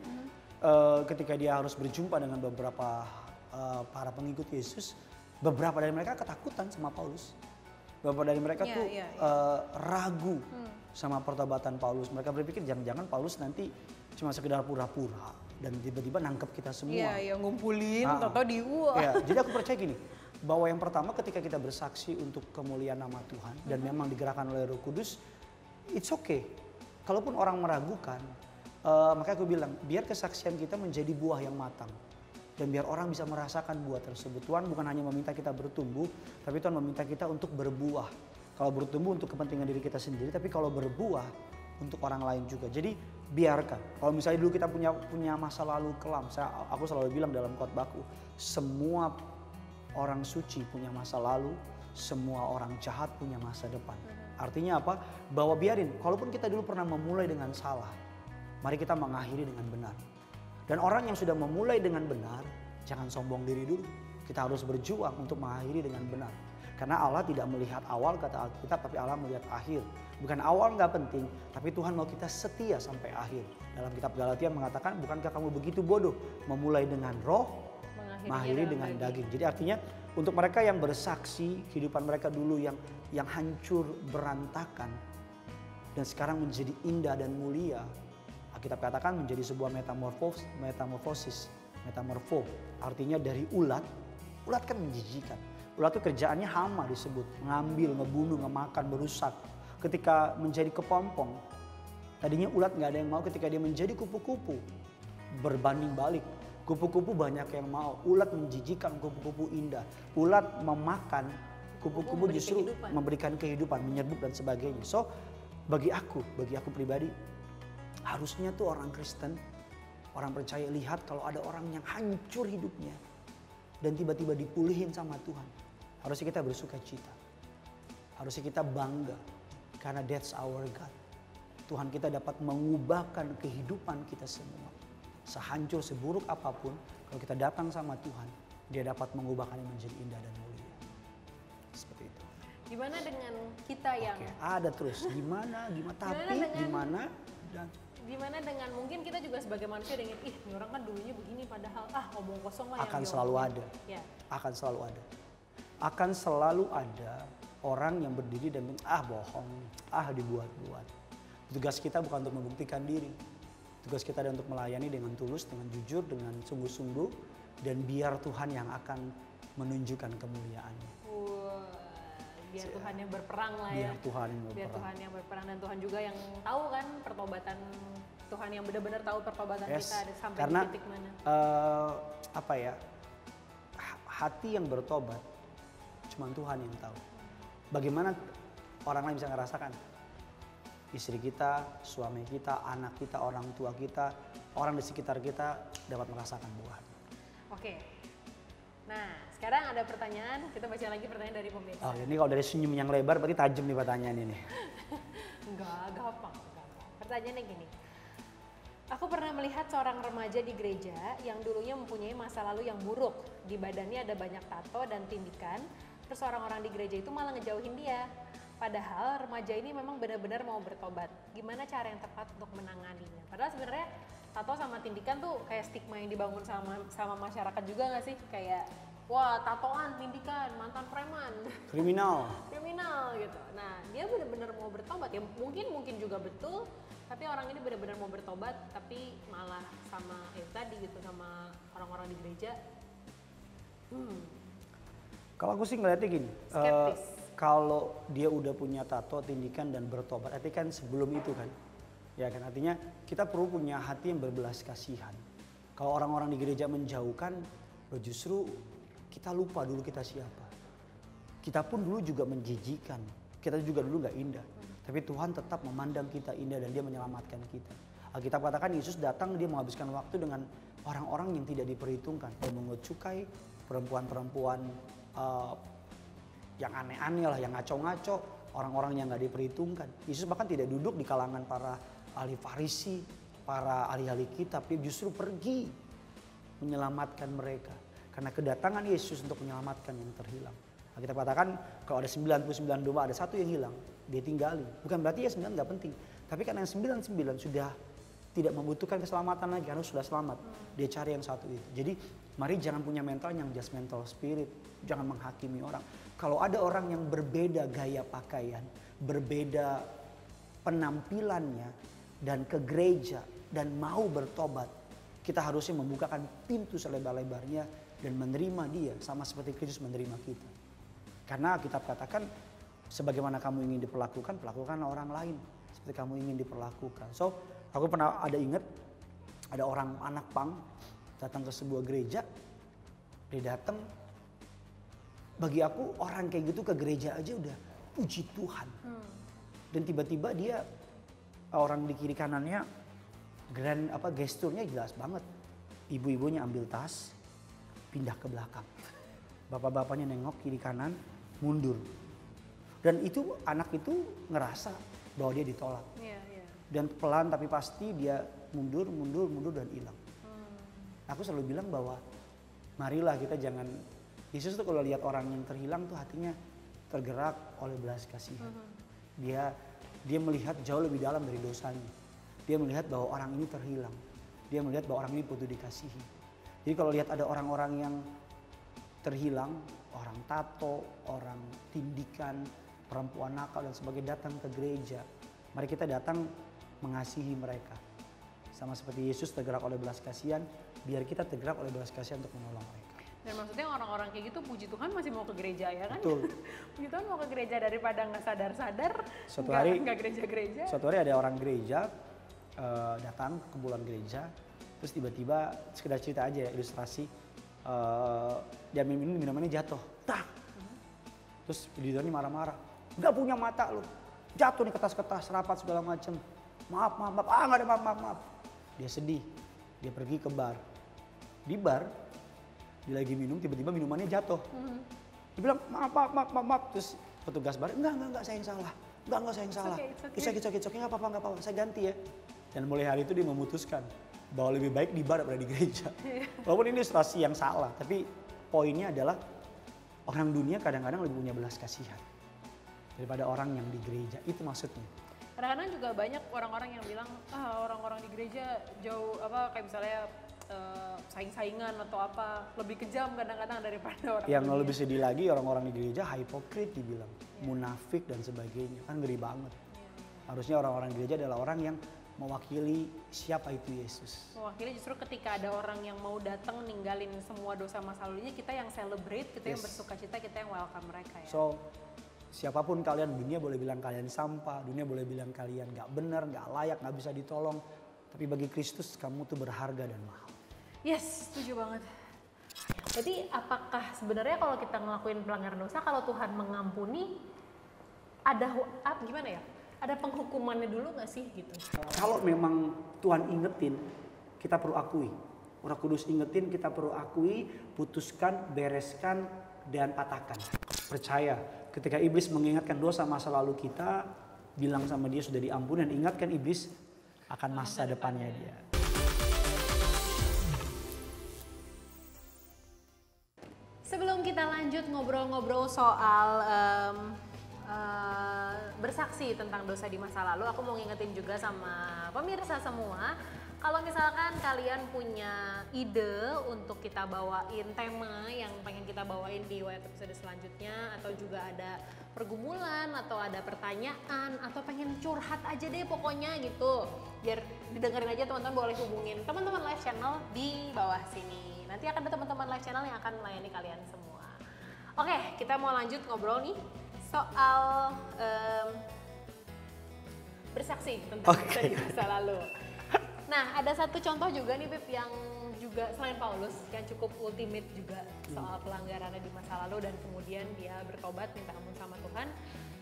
Ketika dia harus berjumpa dengan beberapa para pengikut Yesus, beberapa dari mereka ketakutan sama Paulus. Beberapa dari mereka ragu sama pertobatan Paulus. Mereka berpikir jangan-jangan Paulus nanti cuma sekedar pura-pura dan tiba-tiba nangkep kita semua. Iya, ngumpulin, atau Jadi aku percaya gini, bahwa yang pertama ketika kita bersaksi untuk kemuliaan nama Tuhan dan memang digerakkan oleh Roh Kudus, it's okay. Kalaupun orang meragukan, makanya aku bilang biar kesaksian kita menjadi buah yang matang dan biar orang bisa merasakan buah tersebut. Tuhan bukan hanya meminta kita bertumbuh, tapi Tuhan meminta kita untuk berbuah. Kalau bertumbuh untuk kepentingan diri kita sendiri, tapi kalau berbuah untuk orang lain juga. Jadi biarkan. Kalau misalnya dulu kita punya masa lalu kelam, aku selalu bilang dalam khotbahku, semua orang suci punya masa lalu, semua orang jahat punya masa depan. Artinya apa? Bahwa biarin, kalaupun kita dulu pernah memulai dengan salah, Mari kita mengakhiri dengan benar. Dan orang yang sudah memulai dengan benar, jangan sombong diri dulu. Kita harus berjuang untuk mengakhiri dengan benar. Karena Allah tidak melihat awal kata Alkitab, tapi Allah melihat akhir. Bukan awal nggak penting, tapi Tuhan mau kita setia sampai akhir. Dalam kitab Galatia mengatakan, bukankah kamu begitu bodoh memulai dengan roh, mengakhiri dengan daging. Jadi artinya untuk mereka yang bersaksi kehidupan mereka dulu yang hancur berantakan dan sekarang menjadi indah dan mulia, Alkitab katakan menjadi sebuah metamorfosis. Artinya dari ulat kan menjijikan. Ulat itu kerjaannya hama disebut, mengambil, ngebunuh, ngemakan, merusak. Ketika menjadi kepompong, tadinya ulat nggak ada yang mau, ketika dia menjadi kupu-kupu, berbanding balik. Kupu-kupu banyak yang mau, ulat menjijikan, kupu-kupu indah. Ulat memakan, kupu-kupu justru memberikan kehidupan, menyerbuk dan sebagainya. So, bagi aku pribadi, harusnya tuh orang Kristen, orang percaya lihat kalau ada orang yang hancur hidupnya dan tiba-tiba dipulihin sama Tuhan. Harusnya kita bersuka cita. Harusnya kita bangga karena that's our God. Tuhan kita dapat mengubahkan kehidupan kita semua. Sehancur, seburuk apapun, kalau kita datang sama Tuhan, dia dapat mengubahkannya menjadi indah dan mulia. Seperti itu. Gimana dengan kita yang... Ada terus, gimana, Gimana dengan mungkin kita juga sebagai manusia dengan ini orang kan dulunya begini padahal ngomong kosong lah akan yang selalu ada. Ya. Akan selalu ada orang yang berdiri dan bohong, dibuat-buat. Tugas kita bukan untuk membuktikan diri. Tugas kita adalah untuk melayani dengan tulus, dengan jujur, dengan sungguh-sungguh, dan biar Tuhan yang akan menunjukkan kemuliaannya. Biar Tuhan yang berperang lah ya. Biar Tuhan yang berperang. Dan Tuhan juga yang tahu kan pertobatan Tuhan yang benar-benar tahu pertobatan kita sampai karena, di titik mana. Hati yang bertobat cuma Tuhan yang tahu. Bagaimana orang lain bisa ngerasakan? Istri kita, suami kita, anak kita, orang tua kita, orang di sekitar kita dapat merasakan buah. Oke. Nah, sekarang ada pertanyaan, kita baca lagi pertanyaan dari pemirsa. Oh, ini kalau dari senyum yang lebar berarti tajam nih pertanyaan ini. Enggak, gampang. Pertanyaannya gini. Aku pernah melihat seorang remaja di gereja yang dulunya mempunyai masa lalu yang buruk. Di badannya ada banyak tato dan tindikan, terus orang-orang di gereja itu malah ngejauhin dia. Padahal remaja ini memang benar-benar mau bertobat. Gimana cara yang tepat untuk menanganinya? Padahal sebenarnya tato sama tindikan tuh kayak stigma yang dibangun sama masyarakat juga nggak sih? Kayak wah tatoan, tindikan, mantan preman, kriminal gitu. Nah dia benar-benar mau bertobat ya mungkin juga betul, tapi orang ini benar-benar mau bertobat tapi malah sama tadi gitu sama orang-orang di gereja. Kalau aku sih ngeliatnya gini. Kalau dia udah punya tato, tindikan dan bertobat, artinya kan sebelum itu kan, ya kan artinya kita perlu punya hati yang berbelas kasihan. Kalau orang-orang di gereja menjauhkan, justru kita lupa dulu kita siapa. Kita pun dulu juga menjijikan, kita juga dulu nggak indah. Tapi Tuhan tetap memandang kita indah dan Dia menyelamatkan kita. Alkitab katakan Yesus datang, Dia menghabiskan waktu dengan orang-orang yang tidak diperhitungkan, pemungut cukai, perempuan-perempuan yang aneh-aneh lah, yang ngaco-ngaco, orang-orang yang nggak diperhitungkan. Yesus bahkan tidak duduk di kalangan para ahli Farisi, para ahli-ahli kitab, tapi justru pergi menyelamatkan mereka. Karena kedatangan Yesus untuk menyelamatkan yang terhilang. Nah, kita katakan kalau ada 99 domba, ada satu yang hilang, dia tinggalin. Bukan berarti ya 9 nggak penting. Tapi karena yang 99 sudah tidak membutuhkan keselamatan lagi, harus sudah selamat. Dia cari yang satu itu. Jadi mari jangan punya mental yang judgmental spirit. Jangan menghakimi orang. Kalau ada orang yang berbeda gaya pakaian, berbeda penampilannya, dan ke gereja, dan mau bertobat, kita harusnya membukakan pintu selebar-lebarnya dan menerima dia sama seperti Kristus menerima kita. Karena Alkitab katakan, sebagaimana kamu ingin diperlakukan, perlakukanlah orang lain seperti kamu ingin diperlakukan. So, aku pernah ingat ada orang anak pang datang ke sebuah gereja, dia datang. Bagi aku orang kayak gitu ke gereja aja udah puji Tuhan. Dan tiba-tiba dia orang di kiri kanannya gesturnya jelas banget. Ibu-ibunya ambil tas, pindah ke belakang. Bapak-bapaknya nengok kiri kanan, mundur. Dan itu anak itu ngerasa bahwa dia ditolak. Dan pelan tapi pasti dia mundur dan hilang. Aku selalu bilang bahwa marilah kita jangan, Yesus tuh kalau lihat orang yang terhilang tuh hatinya tergerak oleh belas kasihan. Dia melihat jauh lebih dalam dari dosanya. Dia melihat bahwa orang ini terhilang. Dia melihat bahwa orang ini butuh dikasihi. Jadi kalau lihat ada orang-orang yang terhilang, orang tato, orang tindikan, perempuan nakal dan sebagainya datang ke gereja, mari kita datang mengasihi mereka. Sama seperti Yesus tergerak oleh belas kasihan, biar kita tergerak oleh belas kasihan untuk menolong mereka. Dan maksudnya orang-orang kayak gitu puji Tuhan masih mau ke gereja ya kan? Betul. Puji Tuhan mau ke gereja daripada nggak sadar-sadar, nggak gereja-gereja. Suatu hari ada orang gereja datang ke kumpulan gereja, terus tiba-tiba sekedar cerita aja ya, ilustrasi, dia minum minumannya jatuh, terus editornya marah-marah, nggak punya mata lu, jatuh nih kertas-kertas, rapat segala macem, maaf, nggak ada maaf. Dia sedih, dia pergi ke bar, di bar dia lagi minum, tiba-tiba minumannya jatuh, dia bilang maaf, terus petugas bar, enggak saya yang salah, enggak saya yang salah, it's okay, nggak apa-apa, saya ganti ya. Dan mulai hari itu dia memutuskan bahwa lebih baik di bar daripada di gereja. Walaupun ini ilustrasi yang salah, tapi poinnya adalah orang dunia kadang-kadang lebih punya belas kasihan daripada orang yang di gereja. Itu maksudnya. Kadang-kadang juga banyak orang-orang yang bilang, orang-orang di gereja jauh kayak misalnya saing-saingan atau apa, lebih kejam kadang-kadang daripada orang. Yang lebih sedih lagi orang-orang di gereja hipokrit dibilang, munafik dan sebagainya, kan ngeri banget. Harusnya orang-orang di gereja adalah orang yang mewakili siapa itu Yesus. Mewakili justru ketika ada orang yang mau datang ninggalin semua dosa masa lalunya, kita yang celebrate, kita yang bersuka cita, kita yang welcome mereka ya. So, siapapun kalian, dunia boleh bilang kalian sampah, dunia boleh bilang kalian gak benar, gak layak, gak bisa ditolong. Tapi bagi Kristus kamu tuh berharga dan mahal. Yes, setuju banget. Jadi apakah sebenarnya kalau kita ngelakuin pelanggaran dosa, kalau Tuhan mengampuni, ada gimana ya? Ada penghukumannya dulu gak sih gitu? Kalau memang Tuhan ingetin, kita perlu akui. Roh Kudus ingetin, kita perlu akui, putuskan, bereskan, dan patahkan. Percaya, ketika iblis mengingatkan dosa masa lalu kita, bilang sama dia sudah diampuni dan ingatkan iblis akan masa depannya dia. Sebelum kita lanjut ngobrol-ngobrol soal bersaksi tentang dosa di masa lalu, aku mau ngingetin juga sama pemirsa semua, kalau misalkan kalian punya ide untuk kita bawain tema yang pengen kita bawain di episode selanjutnya, atau juga ada pergumulan atau ada pertanyaan atau pengen curhat aja deh pokoknya gitu, biar didengerin aja, teman-teman boleh hubungin teman-teman live channel di bawah sini. Nanti akan ada teman-teman live channel yang akan melayani kalian semua. Oke, kita mau lanjut ngobrol nih soal bersaksi tentang dosa di masa lalu. Nah, ada satu contoh juga nih Pip, yang juga selain Paulus yang cukup ultimate juga soal pelanggarannya di masa lalu dan kemudian dia bertobat minta ampun sama Tuhan,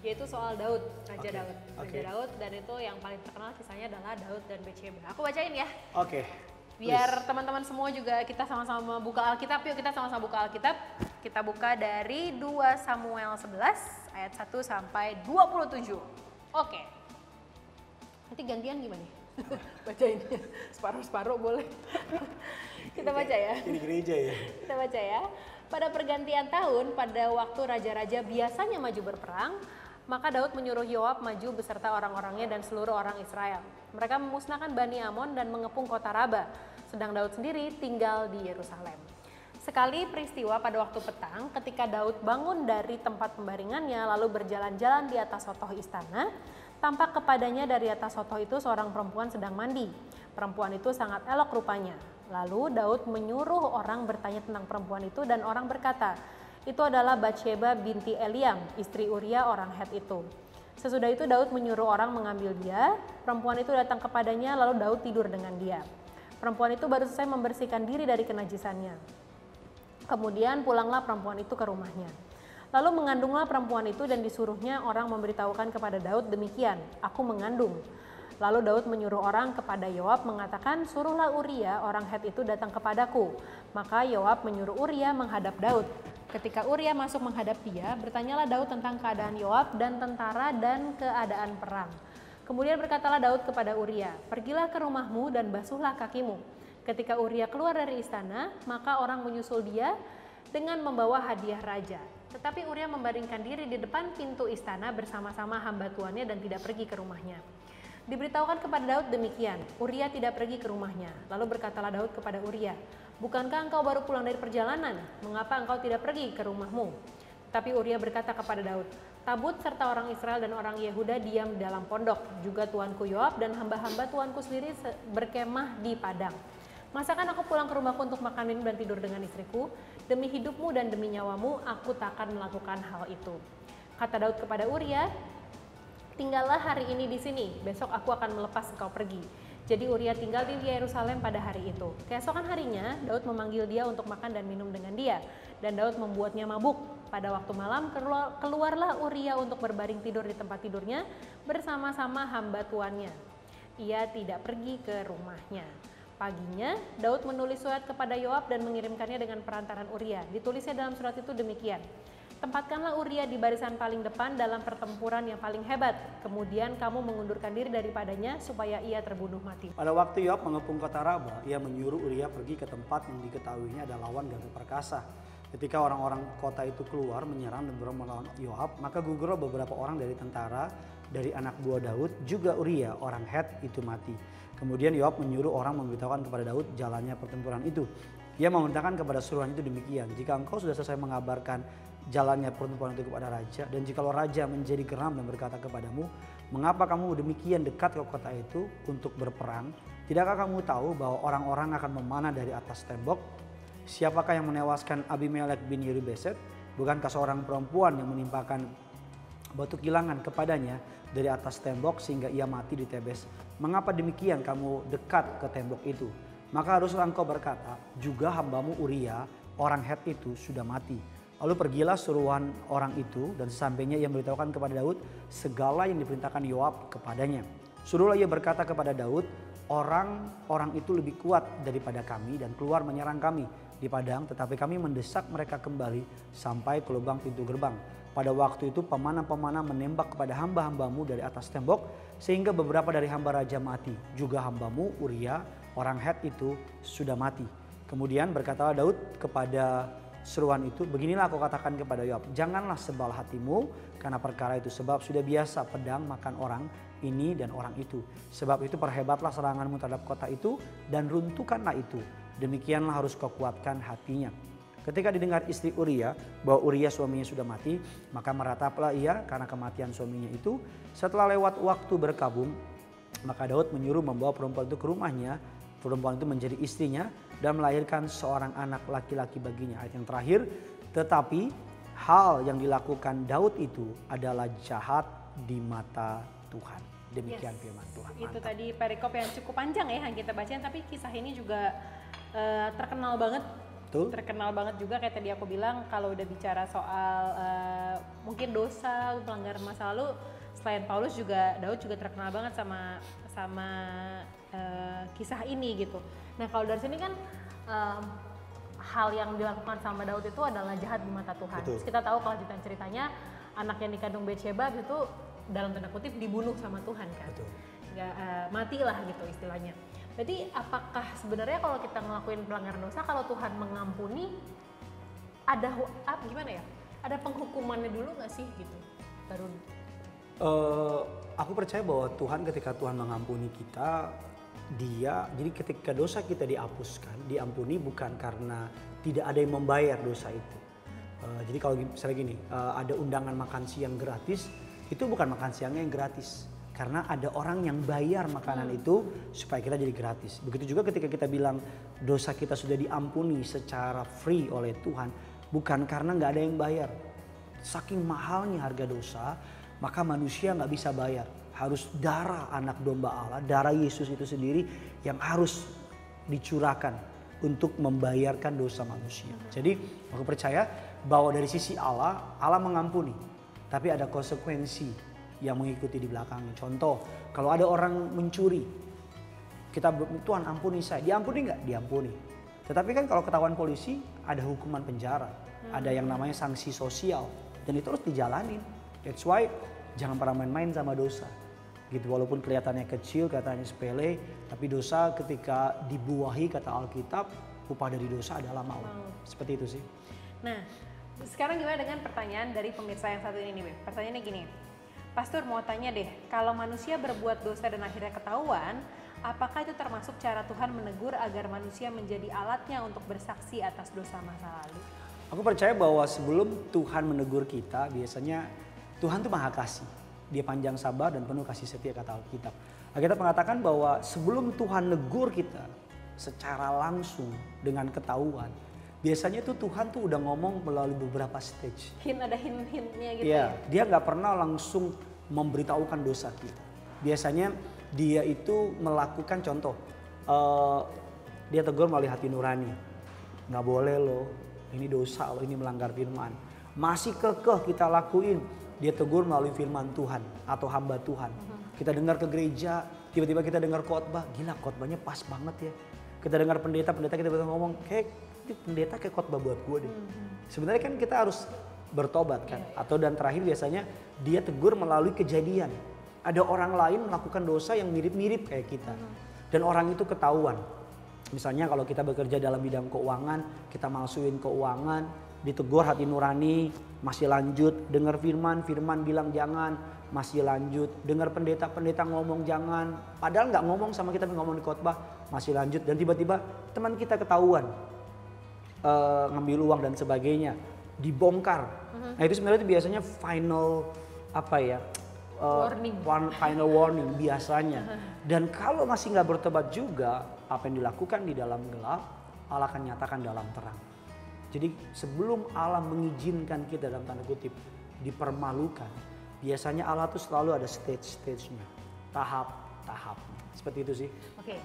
yaitu soal Daud, Raja Daud. Raja Daud, dan itu yang paling terkenal kisahnya adalah Daud dan Batsheba. Aku bacain ya. Oke. Biar teman-teman semua juga kita sama-sama buka Alkitab, yuk kita sama-sama buka Alkitab. Kita buka dari 2 Samuel 11 ayat 1 sampai 27. Oke. Nanti gantian gimana? Bacain separuh-separuh boleh. Kita baca ya. Ini gereja ya. Kita baca ya. Pada pergantian tahun, pada waktu raja-raja biasanya maju berperang, maka Daud menyuruh Yoab maju beserta orang-orangnya dan seluruh orang Israel. Mereka memusnahkan Bani Amon dan mengepung kota Raba, sedang Daud sendiri tinggal di Yerusalem. Sekali peristiwa pada waktu petang, ketika Daud bangun dari tempat pembaringannya lalu berjalan-jalan di atas sotoh istana, tampak kepadanya dari atas sotoh itu seorang perempuan sedang mandi. Perempuan itu sangat elok rupanya. Lalu Daud menyuruh orang bertanya tentang perempuan itu dan orang berkata, itu adalah Batsheba binti Eliam, istri Uria orang Het itu. Sesudah itu Daud menyuruh orang mengambil dia. Perempuan itu datang kepadanya lalu Daud tidur dengan dia. Perempuan itu baru selesai membersihkan diri dari kenajisannya. Kemudian pulanglah perempuan itu ke rumahnya. Lalu mengandunglah perempuan itu dan disuruhnya orang memberitahukan kepada Daud demikian, aku mengandung. Lalu Daud menyuruh orang kepada Yoab mengatakan, suruhlah Uria orang Het itu datang kepadaku. Maka Yoab menyuruh Uria menghadap Daud. Ketika Uria masuk menghadap dia, bertanyalah Daud tentang keadaan Yoab dan tentara dan keadaan perang. Kemudian berkatalah Daud kepada Uria, "Pergilah ke rumahmu dan basuhlah kakimu." Ketika Uria keluar dari istana, maka orang menyusul dia dengan membawa hadiah raja. Tetapi Uria membaringkan diri di depan pintu istana bersama-sama hamba tuannya dan tidak pergi ke rumahnya. Diberitahukan kepada Daud demikian, Uria tidak pergi ke rumahnya. Lalu berkatalah Daud kepada Uria, "Bukankah engkau baru pulang dari perjalanan? Mengapa engkau tidak pergi ke rumahmu?" Tapi Uria berkata kepada Daud, "Tabut serta orang Israel dan orang Yehuda diam dalam pondok. Juga tuanku Yoab dan hamba-hamba tuanku sendiri berkemah di padang. Masakan aku pulang ke rumahku untuk makan minum dan tidur dengan istriku? Demi hidupmu dan demi nyawamu, aku takkan melakukan hal itu." Kata Daud kepada Uria, "Tinggallah hari ini di sini, besok aku akan melepas engkau pergi." Jadi Uria tinggal di Yerusalem pada hari itu. Keesokan harinya, Daud memanggil dia untuk makan dan minum dengan dia. Dan Daud membuatnya mabuk. Pada waktu malam, keluarlah Uria untuk berbaring tidur di tempat tidurnya bersama-sama hamba tuannya. Ia tidak pergi ke rumahnya. Paginya, Daud menulis surat kepada Yoab dan mengirimkannya dengan perantaran Uria. Ditulisnya dalam surat itu demikian, "Tempatkanlah Uria di barisan paling depan dalam pertempuran yang paling hebat. Kemudian kamu mengundurkan diri daripadanya supaya ia terbunuh mati." Pada waktu Yoab mengepung kota Raba, ia menyuruh Uria pergi ke tempat yang diketahuinya ada lawan gagah perkasa. Ketika orang-orang kota itu keluar menyerang dan berang melawan Yoab, maka gugurlah beberapa orang dari tentara dari anak buah Daud, juga Uria orang Het itu mati. Kemudian Yoab menyuruh orang memberitahukan kepada Daud jalannya pertempuran itu. Ia memerintahkan kepada suruhan itu demikian, "Jika engkau sudah selesai mengabarkan jalannya pertempuran itu kepada raja, dan jikalau raja menjadi geram dan berkata kepadamu, 'Mengapa kamu demikian dekat ke kota itu untuk berperang?' Tidakkah kamu tahu bahwa orang-orang akan memanah dari atas tembok? Siapakah yang menewaskan Abimelek bin Yerubesed? Bukankah seorang perempuan yang menimpakan batu kilangan kepadanya dari atas tembok sehingga ia mati di Tebes? Mengapa demikian kamu dekat ke tembok itu? Maka haruslah engkau berkata, juga hambamu Uria orang Het itu sudah mati." Lalu pergilah suruhan orang itu, dan sesampainya ia memberitahukan kepada Daud segala yang diperintahkan Yoab kepadanya. Suruhlah ia berkata kepada Daud, "Orang-orang itu lebih kuat daripada kami dan keluar menyerang kami di padang, tetapi kami mendesak mereka kembali sampai ke lubang pintu gerbang. Pada waktu itu pemanah-pemanah menembak kepada hamba-hambamu dari atas tembok, sehingga beberapa dari hamba raja mati. Juga hambamu Uria orang Het itu sudah mati." Kemudian berkatalah Daud kepada seruan itu, "Beginilah aku katakan kepada Yoab, janganlah sebal hatimu karena perkara itu, sebab sudah biasa pedang makan orang ini dan orang itu. Sebab itu perhebatlah seranganmu terhadap kota itu dan runtuhkanlah itu. Demikianlah harus kau kuatkan hatinya." Ketika didengar istri Uria bahwa Uria suaminya sudah mati, maka merataplah ia karena kematian suaminya itu. Setelah lewat waktu berkabung, maka Daud menyuruh membawa perempuan itu ke rumahnya. Perempuan itu menjadi istrinya dan melahirkan seorang anak laki-laki baginya. Ayat yang terakhir, "Tetapi hal yang dilakukan Daud itu adalah jahat di mata Tuhan." Demikian firman Tuhan. Itu Mantap. tadi perikop yang cukup panjang ya yang kita bacain, tapi kisah ini juga terkenal banget. Betul. Terkenal banget juga, kayak tadi aku bilang, kalau udah bicara soal mungkin dosa, pelanggaran masa lalu, selain Paulus juga Daud juga terkenal banget sama kisah ini gitu. Nah kalau dari sini kan hal yang dilakukan sama Daud itu adalah jahat di mata Tuhan. Betul. Terus kita tahu kalau ceritanya anak yang dikandung Betsheba itu dalam tanda kutip dibunuh sama Tuhan kan. Betul. Matilah gitu istilahnya. Jadi apakah sebenarnya kalau kita ngelakuin pelanggaran dosa, kalau Tuhan mengampuni, ada gimana ya? Ada penghukumannya dulu nggak sih gitu? Baru. Aku percaya bahwa Tuhan ketika Tuhan mengampuni kita, jadi ketika dosa kita dihapuskan, diampuni bukan karena tidak ada yang membayar dosa itu. Jadi kalau misalnya gini, ada undangan makan siang gratis, itu bukan makan siangnya yang gratis. Karena ada orang yang bayar makanan itu supaya kita jadi gratis. Begitu juga ketika kita bilang dosa kita sudah diampuni secara free oleh Tuhan, bukan karena nggak ada yang bayar. Saking mahalnya harga dosa, maka manusia nggak bisa bayar. Harus darah anak domba Allah, darah Yesus itu sendiri yang harus dicurahkan untuk membayarkan dosa manusia. Jadi aku percaya bahwa dari sisi Allah, Allah mengampuni. Tapi ada konsekuensi yang mengikuti di belakangnya. Contoh, kalau ada orang mencuri, kita Tuhan ampuni saya, diampuni nggak? Diampuni. Tetapi kan kalau ketahuan polisi ada hukuman penjara, ada yang namanya sanksi sosial, dan itu harus dijalanin. That's why jangan pernah main-main sama dosa, Gitu, walaupun kelihatannya kecil, kelihatannya sepele, tapi dosa ketika dibuahi kata Alkitab, upah dari dosa adalah maut. Seperti itu sih. Nah, sekarang gimana dengan pertanyaan dari pemirsa yang satu ini nih, Beb? Pertanyaannya gini, Pastor mau tanya deh, kalau manusia berbuat dosa dan akhirnya ketahuan, apakah itu termasuk cara Tuhan menegur agar manusia menjadi alatnya untuk bersaksi atas dosa masa lalu? Aku percaya bahwa sebelum Tuhan menegur kita, biasanya Tuhan tuh maha kasih. Dia panjang sabar dan penuh kasih setia kata Alkitab. Alkitab mengatakan bahwa sebelum Tuhan negur kita secara langsung dengan ketahuan, biasanya tuh Tuhan tuh udah ngomong melalui beberapa stage. Ada hint-hintnya gitu ya? Dia nggak pernah langsung memberitahukan dosa kita. Biasanya dia itu melakukan contoh, dia tegur melalui hati nurani. Nggak boleh loh, ini dosa loh, ini melanggar firman. Masih kekeh kita lakuin. Dia tegur melalui firman Tuhan atau hamba Tuhan. Kita dengar ke gereja, tiba-tiba kita dengar khotbah, gila khotbahnya pas banget ya. Kita dengar pendeta kita tiba-tiba ngomong, kayak pendeta kayak khotbah buat gue deh. Sebenarnya kan kita harus bertobat kan. Atau dan terakhir biasanya dia tegur melalui kejadian. Ada orang lain melakukan dosa yang mirip-mirip kayak kita. Dan orang itu ketahuan. Misalnya kalau kita bekerja dalam bidang keuangan, kita masukin keuangan, ditegur hati nurani, masih lanjut, dengar firman bilang jangan, masih lanjut, dengar pendeta ngomong jangan, padahal nggak ngomong sama kita, ngomong di khotbah, masih lanjut, dan tiba-tiba teman kita ketahuan ngambil uang dan sebagainya, dibongkar. Nah itu sebenarnya itu biasanya final final warning biasanya. Dan kalau masih nggak bertobat juga, apa yang dilakukan di dalam gelap, Allah akan nyatakan dalam terang. Jadi sebelum Allah mengizinkan kita dalam tanda kutip dipermalukan, biasanya Allah tuh selalu ada stage-stage-nya, tahap-tahap. Seperti itu sih. Oke.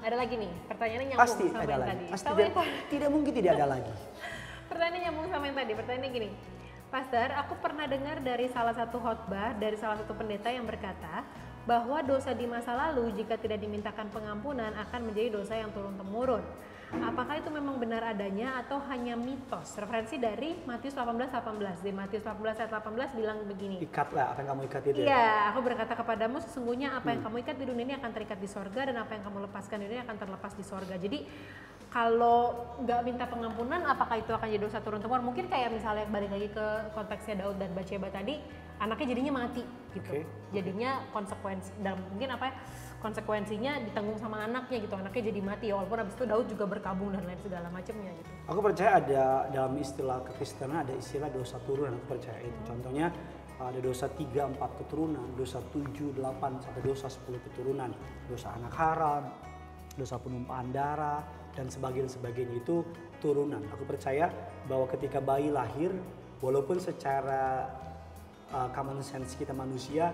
Ada lagi nih, pertanyaannya nyambung pasti sama ada yang lagi. tadi. Pasti tidak mungkin tidak ada lagi. Pertanyaannya nyambung sama yang tadi. Pertanyaannya gini, Pastor, aku pernah dengar dari salah satu khotbah dari salah satu pendeta yang berkata bahwa dosa di masa lalu jika tidak dimintakan pengampunan akan menjadi dosa yang turun-temurun. Apakah itu memang benar adanya atau hanya mitos? Referensi dari Matius 18:18. Di Matius 18 ayat 18 bilang begini. Ikatlah apa yang kamu ikat itu. Iya, aku berkata kepadamu sesungguhnya apa yang kamu ikat di dunia ini akan terikat di sorga, dan apa yang kamu lepaskan di dunia akan terlepas di sorga. Jadi kalau nggak minta pengampunan, apakah itu akan jadi dosa turun-temurun? Mungkin kayak misalnya balik lagi ke konteksnya Daud dan Batsyeba tadi, anaknya jadinya mati gitu. Jadinya konsekuensi dalam mungkin konsekuensinya ditanggung sama anaknya gitu, anaknya jadi mati ya, walaupun abis itu Daud juga berkabung dan lain segala macamnya gitu. Aku percaya ada dalam istilah kekristenan ada istilah dosa turunan, aku percaya itu. Contohnya ada dosa 3-4 keturunan, dosa 7-8 sampai dosa 10 keturunan, dosa anak haram, dosa penumpahan darah dan sebagainya itu turunan. Aku percaya bahwa ketika bayi lahir, walaupun secara common sense kita manusia,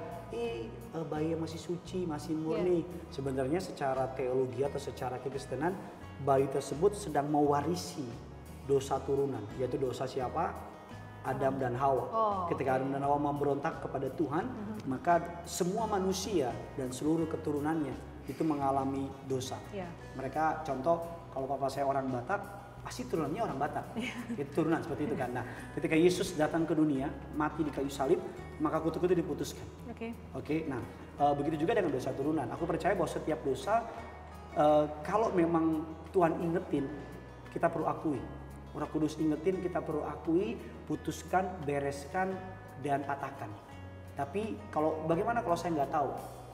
bayi masih suci, masih murni. Sebenarnya secara teologi atau secara kekristenan, bayi tersebut sedang mewarisi dosa turunan, yaitu dosa siapa? Adam dan Hawa. Ketika Adam dan Hawa memberontak kepada Tuhan, maka semua manusia dan seluruh keturunannya itu mengalami dosa. Mereka contoh, kalau papa saya orang Batak, pasti turunannya orang Batak. Itu turunan seperti itu kan. Nah, ketika Yesus datang ke dunia, mati di kayu salib, maka kutuk itu diputuskan. Oke. Nah, begitu juga dengan dosa turunan. Aku percaya bahwa setiap dosa, kalau memang Tuhan ingetin, kita perlu akui. Roh Kudus ingetin, kita perlu akui, putuskan, bereskan, dan patahkan. Tapi bagaimana kalau saya nggak tahu?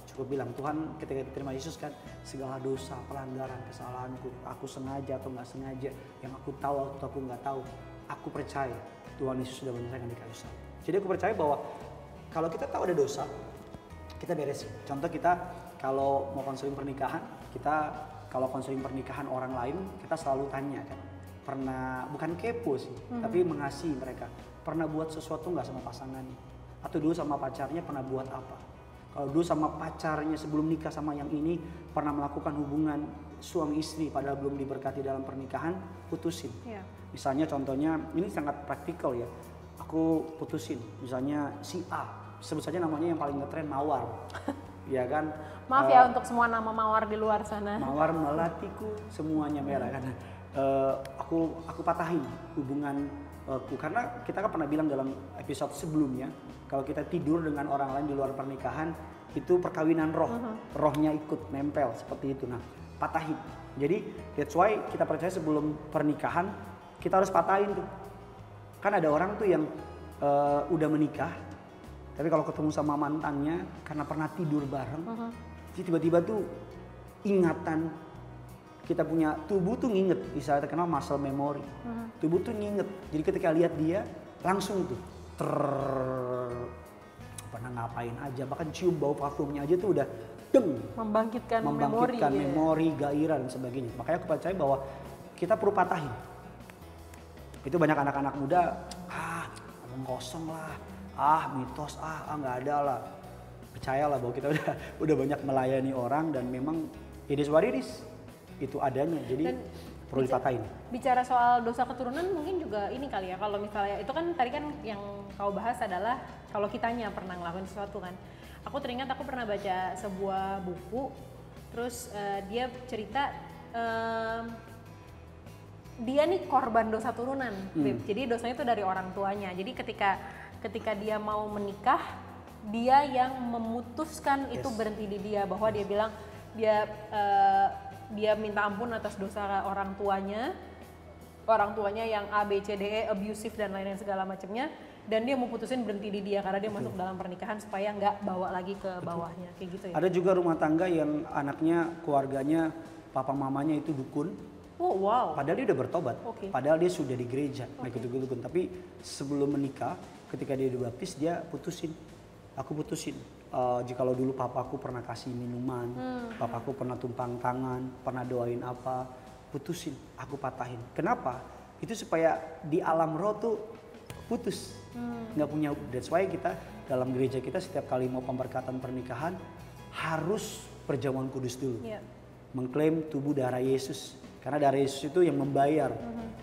Cukup bilang, Tuhan ketika diterima Yesus kan, segala dosa, pelanggaran, kesalahanku, aku sengaja atau nggak sengaja, yang aku tahu atau aku nggak tahu, aku percaya Tuhan Yesus sudah menyelesaikan di kayu salib. Jadi aku percaya bahwa kalau kita tahu ada dosa, kita beresin. Contoh kita kalau mau konseling pernikahan, kalau konseling pernikahan orang lain, kita selalu tanya kan, pernah, bukan kepo sih, tapi mengasihi mereka, pernah buat sesuatu nggak sama pasangannya? Atau dulu sama pacarnya pernah buat apa? Kalau dulu sama pacarnya sebelum nikah sama yang ini pernah melakukan hubungan suami istri padahal belum diberkati dalam pernikahan, putusin. Misalnya contohnya, ini sangat praktikal ya, aku putusin misalnya si A, sebut saja namanya yang paling ngetren Mawar. Ya kan? Maaf ya untuk semua nama Mawar di luar sana. Mawar melatiku semuanya merah kan. Aku patahin hubungan karena kita kan pernah bilang dalam episode sebelumnya, kalau kita tidur dengan orang lain di luar pernikahan, itu perkawinan roh. Rohnya ikut nempel seperti itu. Nah, patahin. Jadi that's why kita percaya sebelum pernikahan kita harus patahin tuh. Kan ada orang tuh yang udah menikah, tapi kalau ketemu sama mantannya karena pernah tidur bareng, jadi tiba-tiba tuh ingatan kita punya tubuh tuh nginget, bisa terkenal muscle memory. Tubuh tuh nginget. Jadi ketika lihat dia langsung tuh pernah ngapain aja, bahkan cium bau parfumnya aja tuh udah membangkitkan memori, gairah dan sebagainya. Makanya aku percaya bahwa kita perlu patahin. Itu banyak anak-anak muda, ngomong kosong lah, mitos, nggak ada lah. Percayalah bahwa kita udah banyak melayani orang dan memang it is what it is. Itu adanya, jadi dan perlu dipatahin. Bicara soal dosa keturunan mungkin juga ini kali ya, kalau misalnya itu kan tadi kan yang kau bahas adalah kalau kitanya pernah ngelakuin sesuatu kan. Aku teringat aku pernah baca sebuah buku, terus dia cerita dia nih korban dosa turunan, jadi dosanya itu dari orang tuanya. Jadi ketika dia mau menikah, dia yang memutuskan itu berhenti di dia, bahwa dia bilang dia minta ampun atas dosa orang tuanya yang A, B, C, D, E, abusive dan lain-lain segala macamnya, dan dia mau putusin berhenti di dia karena dia masuk dalam pernikahan supaya nggak bawa lagi ke bawahnya, kayak gitu ya. Ada juga rumah tangga yang anaknya, keluarganya, papa mamanya itu dukun. Oh wow. Padahal dia udah bertobat, padahal dia sudah di gereja, dukun. Tapi sebelum menikah, ketika dia dibaptis dia putusin. Aku putusin. Jikalau dulu papaku pernah kasih minuman, papaku pernah tumpang tangan, pernah doain apa, putusin, aku patahin. Kenapa? Itu supaya di alam roh tuh putus, nggak punya. That's why kita dalam gereja kita setiap kali mau pemberkatan pernikahan harus perjamuan kudus dulu, mengklaim tubuh darah Yesus, karena darah Yesus itu yang membayar.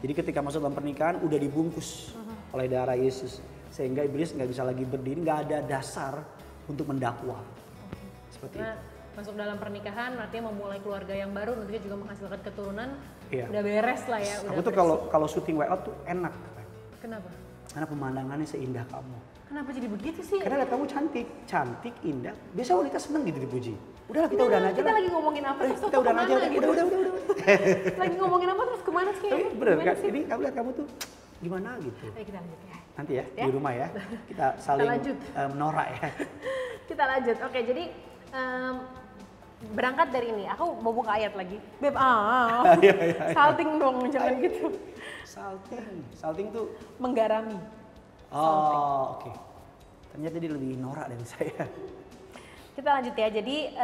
Jadi ketika masuk dalam pernikahan udah dibungkus oleh darah Yesus, sehingga iblis nggak bisa lagi berdiri, nggak ada dasar untuk mendakwa. Seperti itu. Masuk dalam pernikahan artinya memulai keluarga yang baru, nantinya juga menghasilkan keturunan. Udah beres lah ya. Aku tuh kalau syuting way out tuh enak. Kenapa? Karena pemandangannya seindah kamu. Kenapa jadi begitu sih? Karena lihat kamu cantik, indah. Biasa wanita seneng gitu dipuji. Udahlah kita udahan aja. Kita lagi ngomongin apa terus kita udahan aja. Gitu? Udah. Lagi ngomongin apa terus kemana sih? Tapi bener kan? Ini kamu lihat kamu tuh gimana gitu. Ayo kita lanjut ya. Nanti ya di rumah ya. Kita saling menorak ya. Kita lanjut. Oke, jadi berangkat dari ini, aku mau buka ayat lagi. Beb, salting dong, jangan gitu. Salting tuh menggarami. Oh, oke. Ternyata dia lebih norak dari saya. Kita lanjut ya. Jadi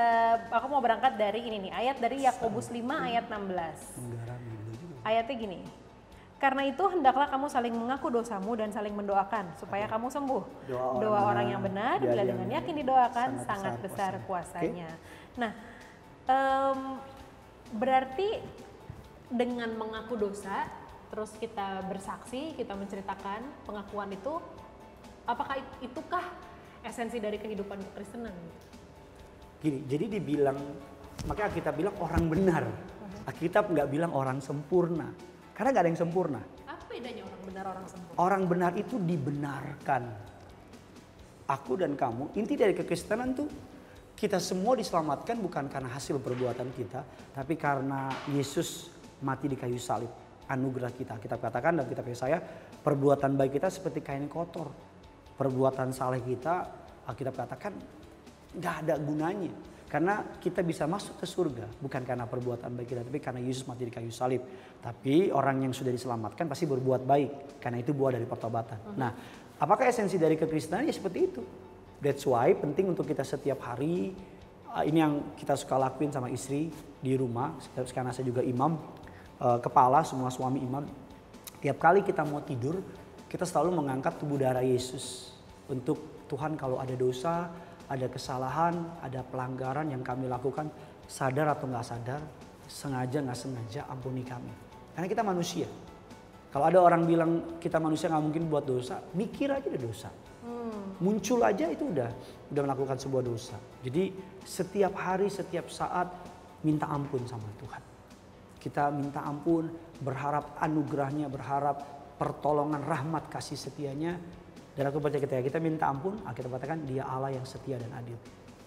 aku mau berangkat dari ini nih, ayat dari Yakobus 5 ayat 16. Menggarami juga. Ayatnya gini. Karena itu hendaklah kamu saling mengaku dosamu dan saling mendoakan supaya kamu sembuh. Doa orang yang benar bila dengan yakin didoakan sangat besar kuasanya. Nah, berarti dengan mengaku dosa, terus kita bersaksi, kita menceritakan pengakuan itu, apakah itukah esensi dari kehidupan kekristenan? Gini, jadi dibilang, makanya kita bilang orang benar. Kita nggak bilang orang sempurna. Karena nggak ada yang sempurna. Apa bedanya orang benar, orang sempurna? Orang benar itu dibenarkan. Aku dan kamu, inti dari kekristenan tuh kita semua diselamatkan bukan karena hasil perbuatan kita, tapi karena Yesus mati di kayu salib. Anugerah kita. Kita katakan dalam kitab Yesaya, perbuatan baik kita seperti kain kotor. Perbuatan saleh kita, Alkitab katakan nggak ada gunanya. Karena kita bisa masuk ke surga bukan karena perbuatan baik kita, tapi karena Yesus mati di kayu salib. Tapi orang yang sudah diselamatkan pasti berbuat baik, karena itu buah dari pertobatan. Nah, apakah esensi dari kekristenan? Ya seperti itu. That's why penting untuk kita setiap hari, ini yang kita suka lakuin sama istri di rumah, karena saya juga imam, kepala semua suami imam. Tiap kali kita mau tidur, kita selalu mengangkat tubuh darah Yesus. Untuk Tuhan kalau ada dosa, ada kesalahan, ada pelanggaran yang kami lakukan, sadar atau nggak sadar, sengaja nggak sengaja, ampuni kami. Karena kita manusia. Kalau ada orang bilang kita manusia nggak mungkin buat dosa, mikir aja ada dosa. Muncul aja itu udah melakukan sebuah dosa. Jadi setiap hari, setiap saat minta ampun sama Tuhan. Kita minta ampun, berharap anugerahnya, berharap pertolongan, rahmat, kasih setianya. Dan aku percaya kita minta ampun, kita katakan dia Allah yang setia dan adil.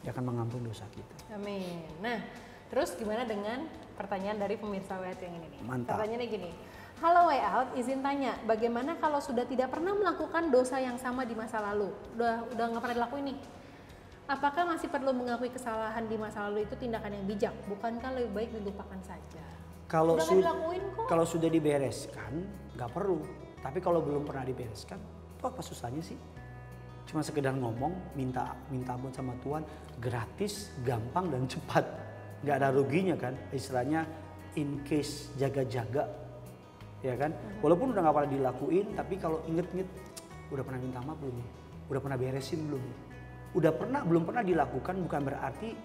Dia akan mengampuni dosa kita. Amin. Nah, terus gimana dengan pertanyaan dari pemirsa Way Out yang ini nih? Mantap. Pertanyaannya gini. Halo Way Out, izin tanya, bagaimana kalau sudah tidak pernah melakukan dosa yang sama di masa lalu? Udah nggak pernah dilakuin nih. Apakah masih perlu mengakui kesalahan di masa lalu itu tindakan yang bijak? Bukankah lebih baik dilupakan saja? Kalau Udah nggak dilakuin kok. kalau sudah dibereskan, nggak perlu. Tapi kalau belum pernah dibereskan, itu apa susahnya sih? Cuma sekedar ngomong, minta ampun sama Tuhan, gratis, gampang dan cepat. Nggak ada ruginya kan? Istilahnya in case jaga-jaga, ya kan? Walaupun udah nggak pernah dilakuin, tapi kalau inget-inget, udah pernah minta maaf belum? Udah pernah beresin belum? Udah pernah, belum pernah dilakukan bukan berarti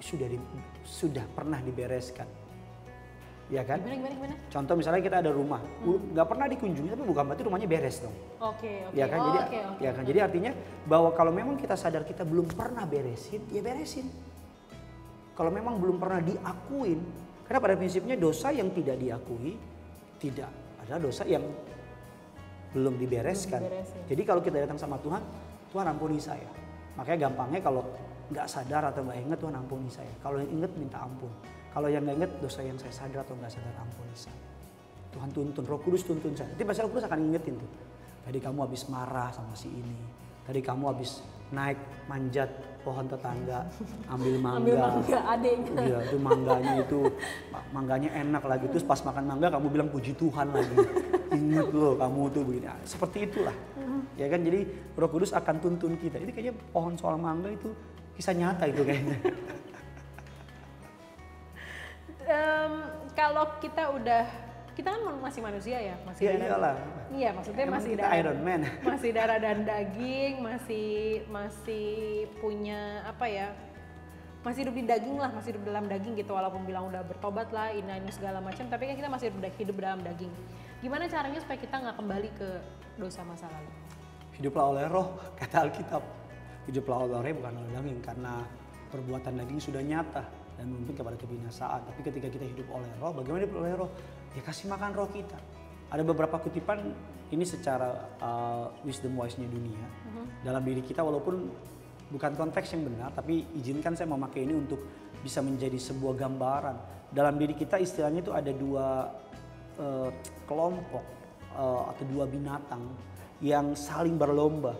sudah pernah dibereskan. Ya kan? Gimana? Contoh misalnya kita ada rumah, nggak pernah dikunjungi tapi bukan berarti rumahnya beres dong. Oke. Ya kan? Ya kan? Jadi artinya bahwa kalau memang kita sadar kita belum pernah beresin, ya beresin. Kalau memang belum pernah diakuin, karena pada prinsipnya dosa yang tidak diakui tidak adalah dosa yang belum dibereskan. Jadi kalau kita datang sama Tuhan, Tuhan ampuni saya. Makanya gampangnya kalau nggak sadar atau nggak ingat, Tuhan ampuni saya. Kalau yang ingat minta ampun. Kalau yang nggak ingat dosa yang saya sadar atau nggak sadar, ampuni saya. Tuhan tuntun, Roh Kudus tuntun saya. Nanti pasti Roh Kudus akan ingetin tuh. Tadi kamu habis marah sama si ini. Tadi kamu habis naik manjat pohon tetangga, ambil mangga. Adeknya. Iya, itu mangganya enak lagi. Terus pas makan mangga kamu bilang puji Tuhan lagi. Ingat loh kamu tuh begini. Seperti itulah. Ya kan, jadi Roh Kudus akan tuntun kita. Ini kayaknya pohon soal mangga itu kisah nyata itu kayaknya. Kalau kita kan masih manusia ya, masih Iya iyalah. Iya, maksudnya Emang masih kita darah, Iron Man. masih darah dan daging, masih punya apa ya? Masih hidup di daging lah, masih hidup dalam daging gitu, walaupun bilang udah bertobat lah, ini segala macam, tapi kan kita masih hidup dalam daging. Gimana caranya supaya kita nggak kembali ke dosa masa lalu? Hiduplah oleh roh, kata Alkitab. Hiduplah oleh roh bukan oleh daging, karena perbuatan daging sudah nyata dan memimpin kepada kebinasaan. Tapi ketika kita hidup oleh roh, bagaimana hidup oleh roh? Ya kasih makan roh kita. Ada beberapa kutipan ini secara wisdom wise-nya dunia. Dalam diri kita walaupun bukan konteks yang benar, tapi izinkan saya memakai ini untuk bisa menjadi sebuah gambaran. Dalam diri kita istilahnya itu ada dua kelompok atau dua binatang yang saling berlomba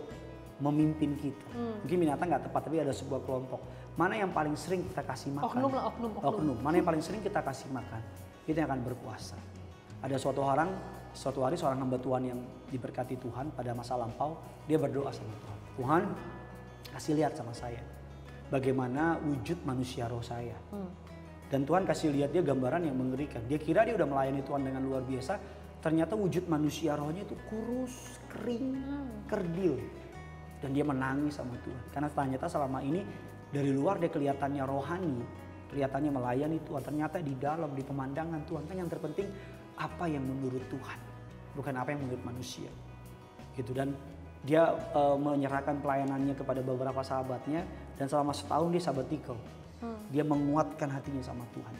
memimpin kita. Mungkin binatang nggak tepat, tapi ada sebuah kelompok. Mana yang paling sering kita kasih makan? Oknum. Mana yang paling sering kita kasih makan? Itu yang akan berkuasa. Ada suatu hari seorang hamba Tuhan yang diberkati Tuhan pada masa lampau, dia berdoa sama Tuhan. Tuhan, kasih lihat sama saya bagaimana wujud manusia roh saya. Dan Tuhan kasih lihat dia gambaran yang mengerikan. Dia kira dia udah melayani Tuhan dengan luar biasa, ternyata wujud manusia rohnya itu kurus, kering, kerdil. Dan dia menangis sama Tuhan. Karena ternyata selama ini dari luar dia kelihatannya rohani, kelihatannya melayani Tuhan. Ternyata di dalam, di pemandangan Tuhan, kan yang terpenting apa yang menurut Tuhan, bukan apa yang menurut manusia. Gitu. Dan dia menyerahkan pelayanannya kepada beberapa sahabatnya, dan selama setahun dia sabbatical. Dia menguatkan hatinya sama Tuhan.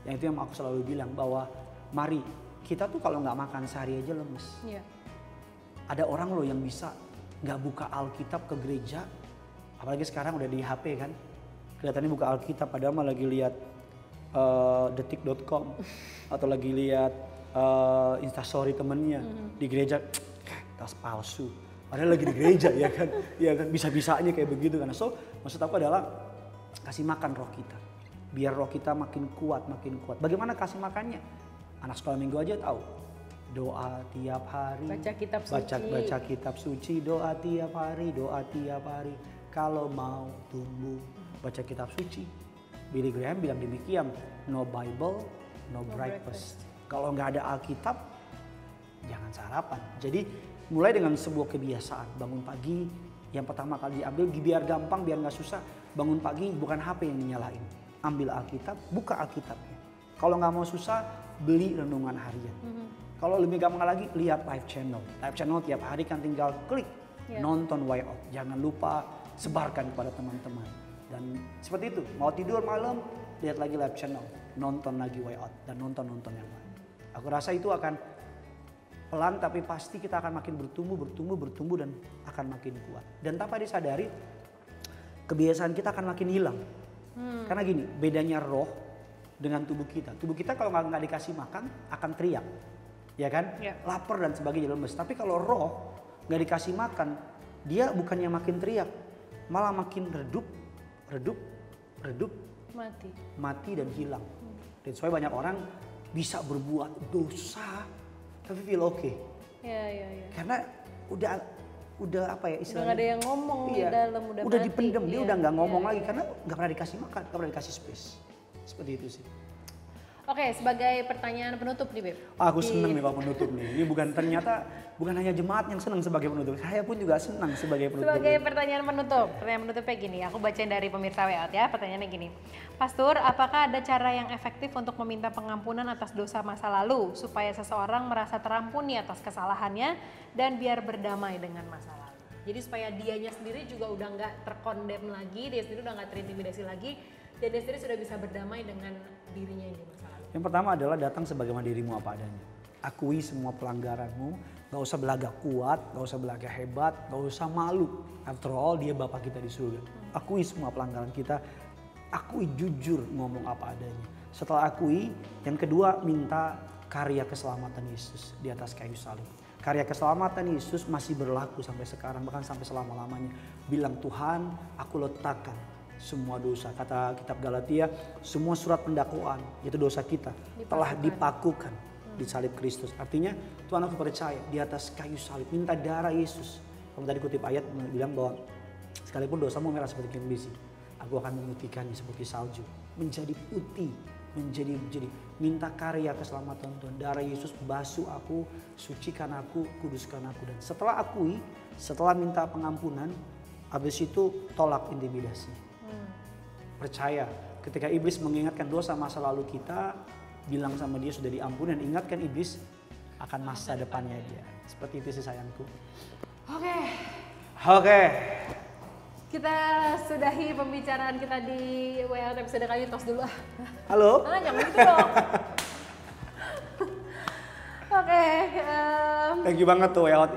Yang itu yang aku selalu bilang, bahwa mari kita tuh kalau nggak makan sehari aja lemes. Ada orang loh yang bisa nggak buka Alkitab ke gereja, apalagi sekarang udah di HP kan, kelihatannya buka Alkitab padahal mah lagi lihat detik.com atau lagi lihat instastory temennya di gereja, tas palsu. Padahal lagi di gereja ya kan, bisa-bisanya kayak begitu kan. So maksud aku adalah kasih makan roh kita, biar roh kita makin kuat. Bagaimana kasih makannya? Anak sekolah minggu aja tahu. Doa tiap hari, baca kitab suci, doa tiap hari. Kalau mau tumbuh, baca kitab suci. Billy Graham bilang demikian, no Bible, no breakfast. Kalau nggak ada Alkitab, jangan sarapan. Jadi mulai dengan sebuah kebiasaan, bangun pagi, yang pertama kali diambil, biar gampang, biar nggak susah. Bangun pagi bukan HP yang dinyalain, ambil Alkitab, buka Alkitabnya. Kalau nggak mau susah, beli renungan harian. Kalau lebih gampang lagi, lihat live channel. Live channel tiap hari kan tinggal klik, nonton Way Out. Jangan lupa sebarkan kepada teman-teman. Dan seperti itu, mau tidur malam, lihat lagi live channel. Nonton lagi Way Out, dan nonton yang lain. Aku rasa itu akan pelan tapi pasti kita akan makin bertumbuh dan akan makin kuat. Dan tanpa disadari, kebiasaan kita akan makin hilang. Karena gini, bedanya roh dengan tubuh kita. Tubuh kita kalau nggak dikasih makan akan teriak, ya kan? Lapar dan sebagainya lemes. Tapi kalau roh nggak dikasih makan, dia bukannya makin teriak, malah makin redup, mati dan hilang. Dan soalnya banyak orang bisa berbuat dosa, tapi feel okay. Karena udah apa ya istilahnya? Udah gak ada yang ngomong di dalam, udah dipendem, dia udah nggak ngomong lagi karena nggak pernah dikasih makan, nggak pernah dikasih space. Seperti itu sih. Oke, sebagai pertanyaan penutup nih Beb. Aku seneng nih kalau penutup nih. Ini bukan hanya jemaat yang senang sebagai penutup. Saya pun juga senang sebagai penutup. Sebagai pertanyaan penutupnya gini. Aku bacain dari pemirsa WA ya. Pertanyaannya gini. Pastor, apakah ada cara yang efektif untuk meminta pengampunan atas dosa masa lalu supaya seseorang merasa terampuni atas kesalahannya dan biar berdamai dengan masa lalu? Jadi supaya dianya sendiri juga udah nggak terkondem lagi, dia sendiri udah nggak terintimidasi lagi, dan dia sendiri sudah bisa berdamai dengan dirinya yang di masa lalu. Yang pertama adalah datang sebagaimana dirimu apa adanya. Akui semua pelanggaranmu, gak usah belagak kuat, gak usah belagak hebat, gak usah malu. After all dia Bapa kita di surga. Akui semua pelanggaran kita, akui jujur ngomong apa adanya. Setelah akui, yang kedua minta karya keselamatan Yesus di atas kayu salib. Karya keselamatan Yesus masih berlaku sampai sekarang, bahkan sampai selama-lamanya. Bilang, Tuhan, aku letakkan semua dosa. Kata kitab Galatia, semua surat pendakwaan, yaitu dosa kita, telah dipakukan di salib Kristus. Artinya, Tuhan, aku percaya di atas kayu salib, minta darah Yesus. Kamu tadi kutip ayat bilang bahwa sekalipun dosamu merah seperti kain besi, aku akan memutihkannya seperti salju, menjadi putih, menjadi minta karya keselamatan Tuhan. Darah Yesus basuh aku, sucikan aku, kuduskan aku. Dan setelah akui, setelah minta pengampunan, habis itu tolak intimidasi. Percaya ketika iblis mengingatkan dosa masa lalu kita, bilang sama dia sudah diampuni, dan ingatkan iblis akan masa depannya dia. Seperti itu sih sayangku. Oke. Kita sudahi pembicaraan kita di WA episode kali ini. Tos dulu. Halo. Jangan gitu dong. Oke. Thank you banget tuh ya.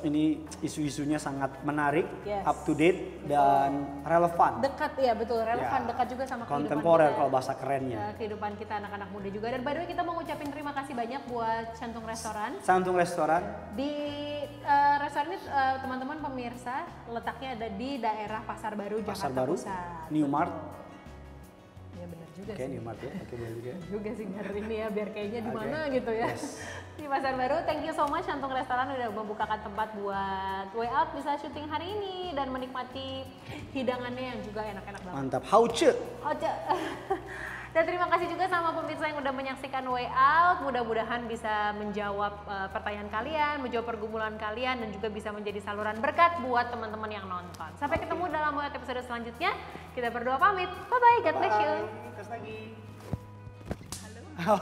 Ini isu-isunya sangat menarik, up to date dan relevan. Dekat ya, betul, relevan, dekat juga sama kehidupan kontemporer kita. kalau bahasa kerennya. Kehidupan kita anak-anak muda juga. Dan by the way kita mau ngucapin terima kasih banyak buat Cantung Restoran. Cantung Restoran. Di restoran ini teman-teman pemirsa letaknya ada di daerah Pasar Baru, Jakarta Pusat. New Mart. Ya benar juga Oke, sih. New Mart ya. Oke, boleh juga. Juga sih hari ini ya, biar kayaknya di mana gitu ya. Di Pasar Baru. Thank you so much Cantung Restoran udah membukakan tempat buat way out, bisa syuting hari ini dan menikmati hidangannya yang juga enak-enak banget. Mantap. Hauce. Dan terima kasih juga sama pemirsa yang udah menyaksikan Way Out. Mudah-mudahan bisa menjawab pertanyaan kalian, menjawab pergumulan kalian, dan juga bisa menjadi saluran berkat buat teman-teman yang nonton. Sampai ketemu dalam Way Out episode selanjutnya. Kita berdua pamit. Bye-bye. God bless you. Terus lagi. Halo.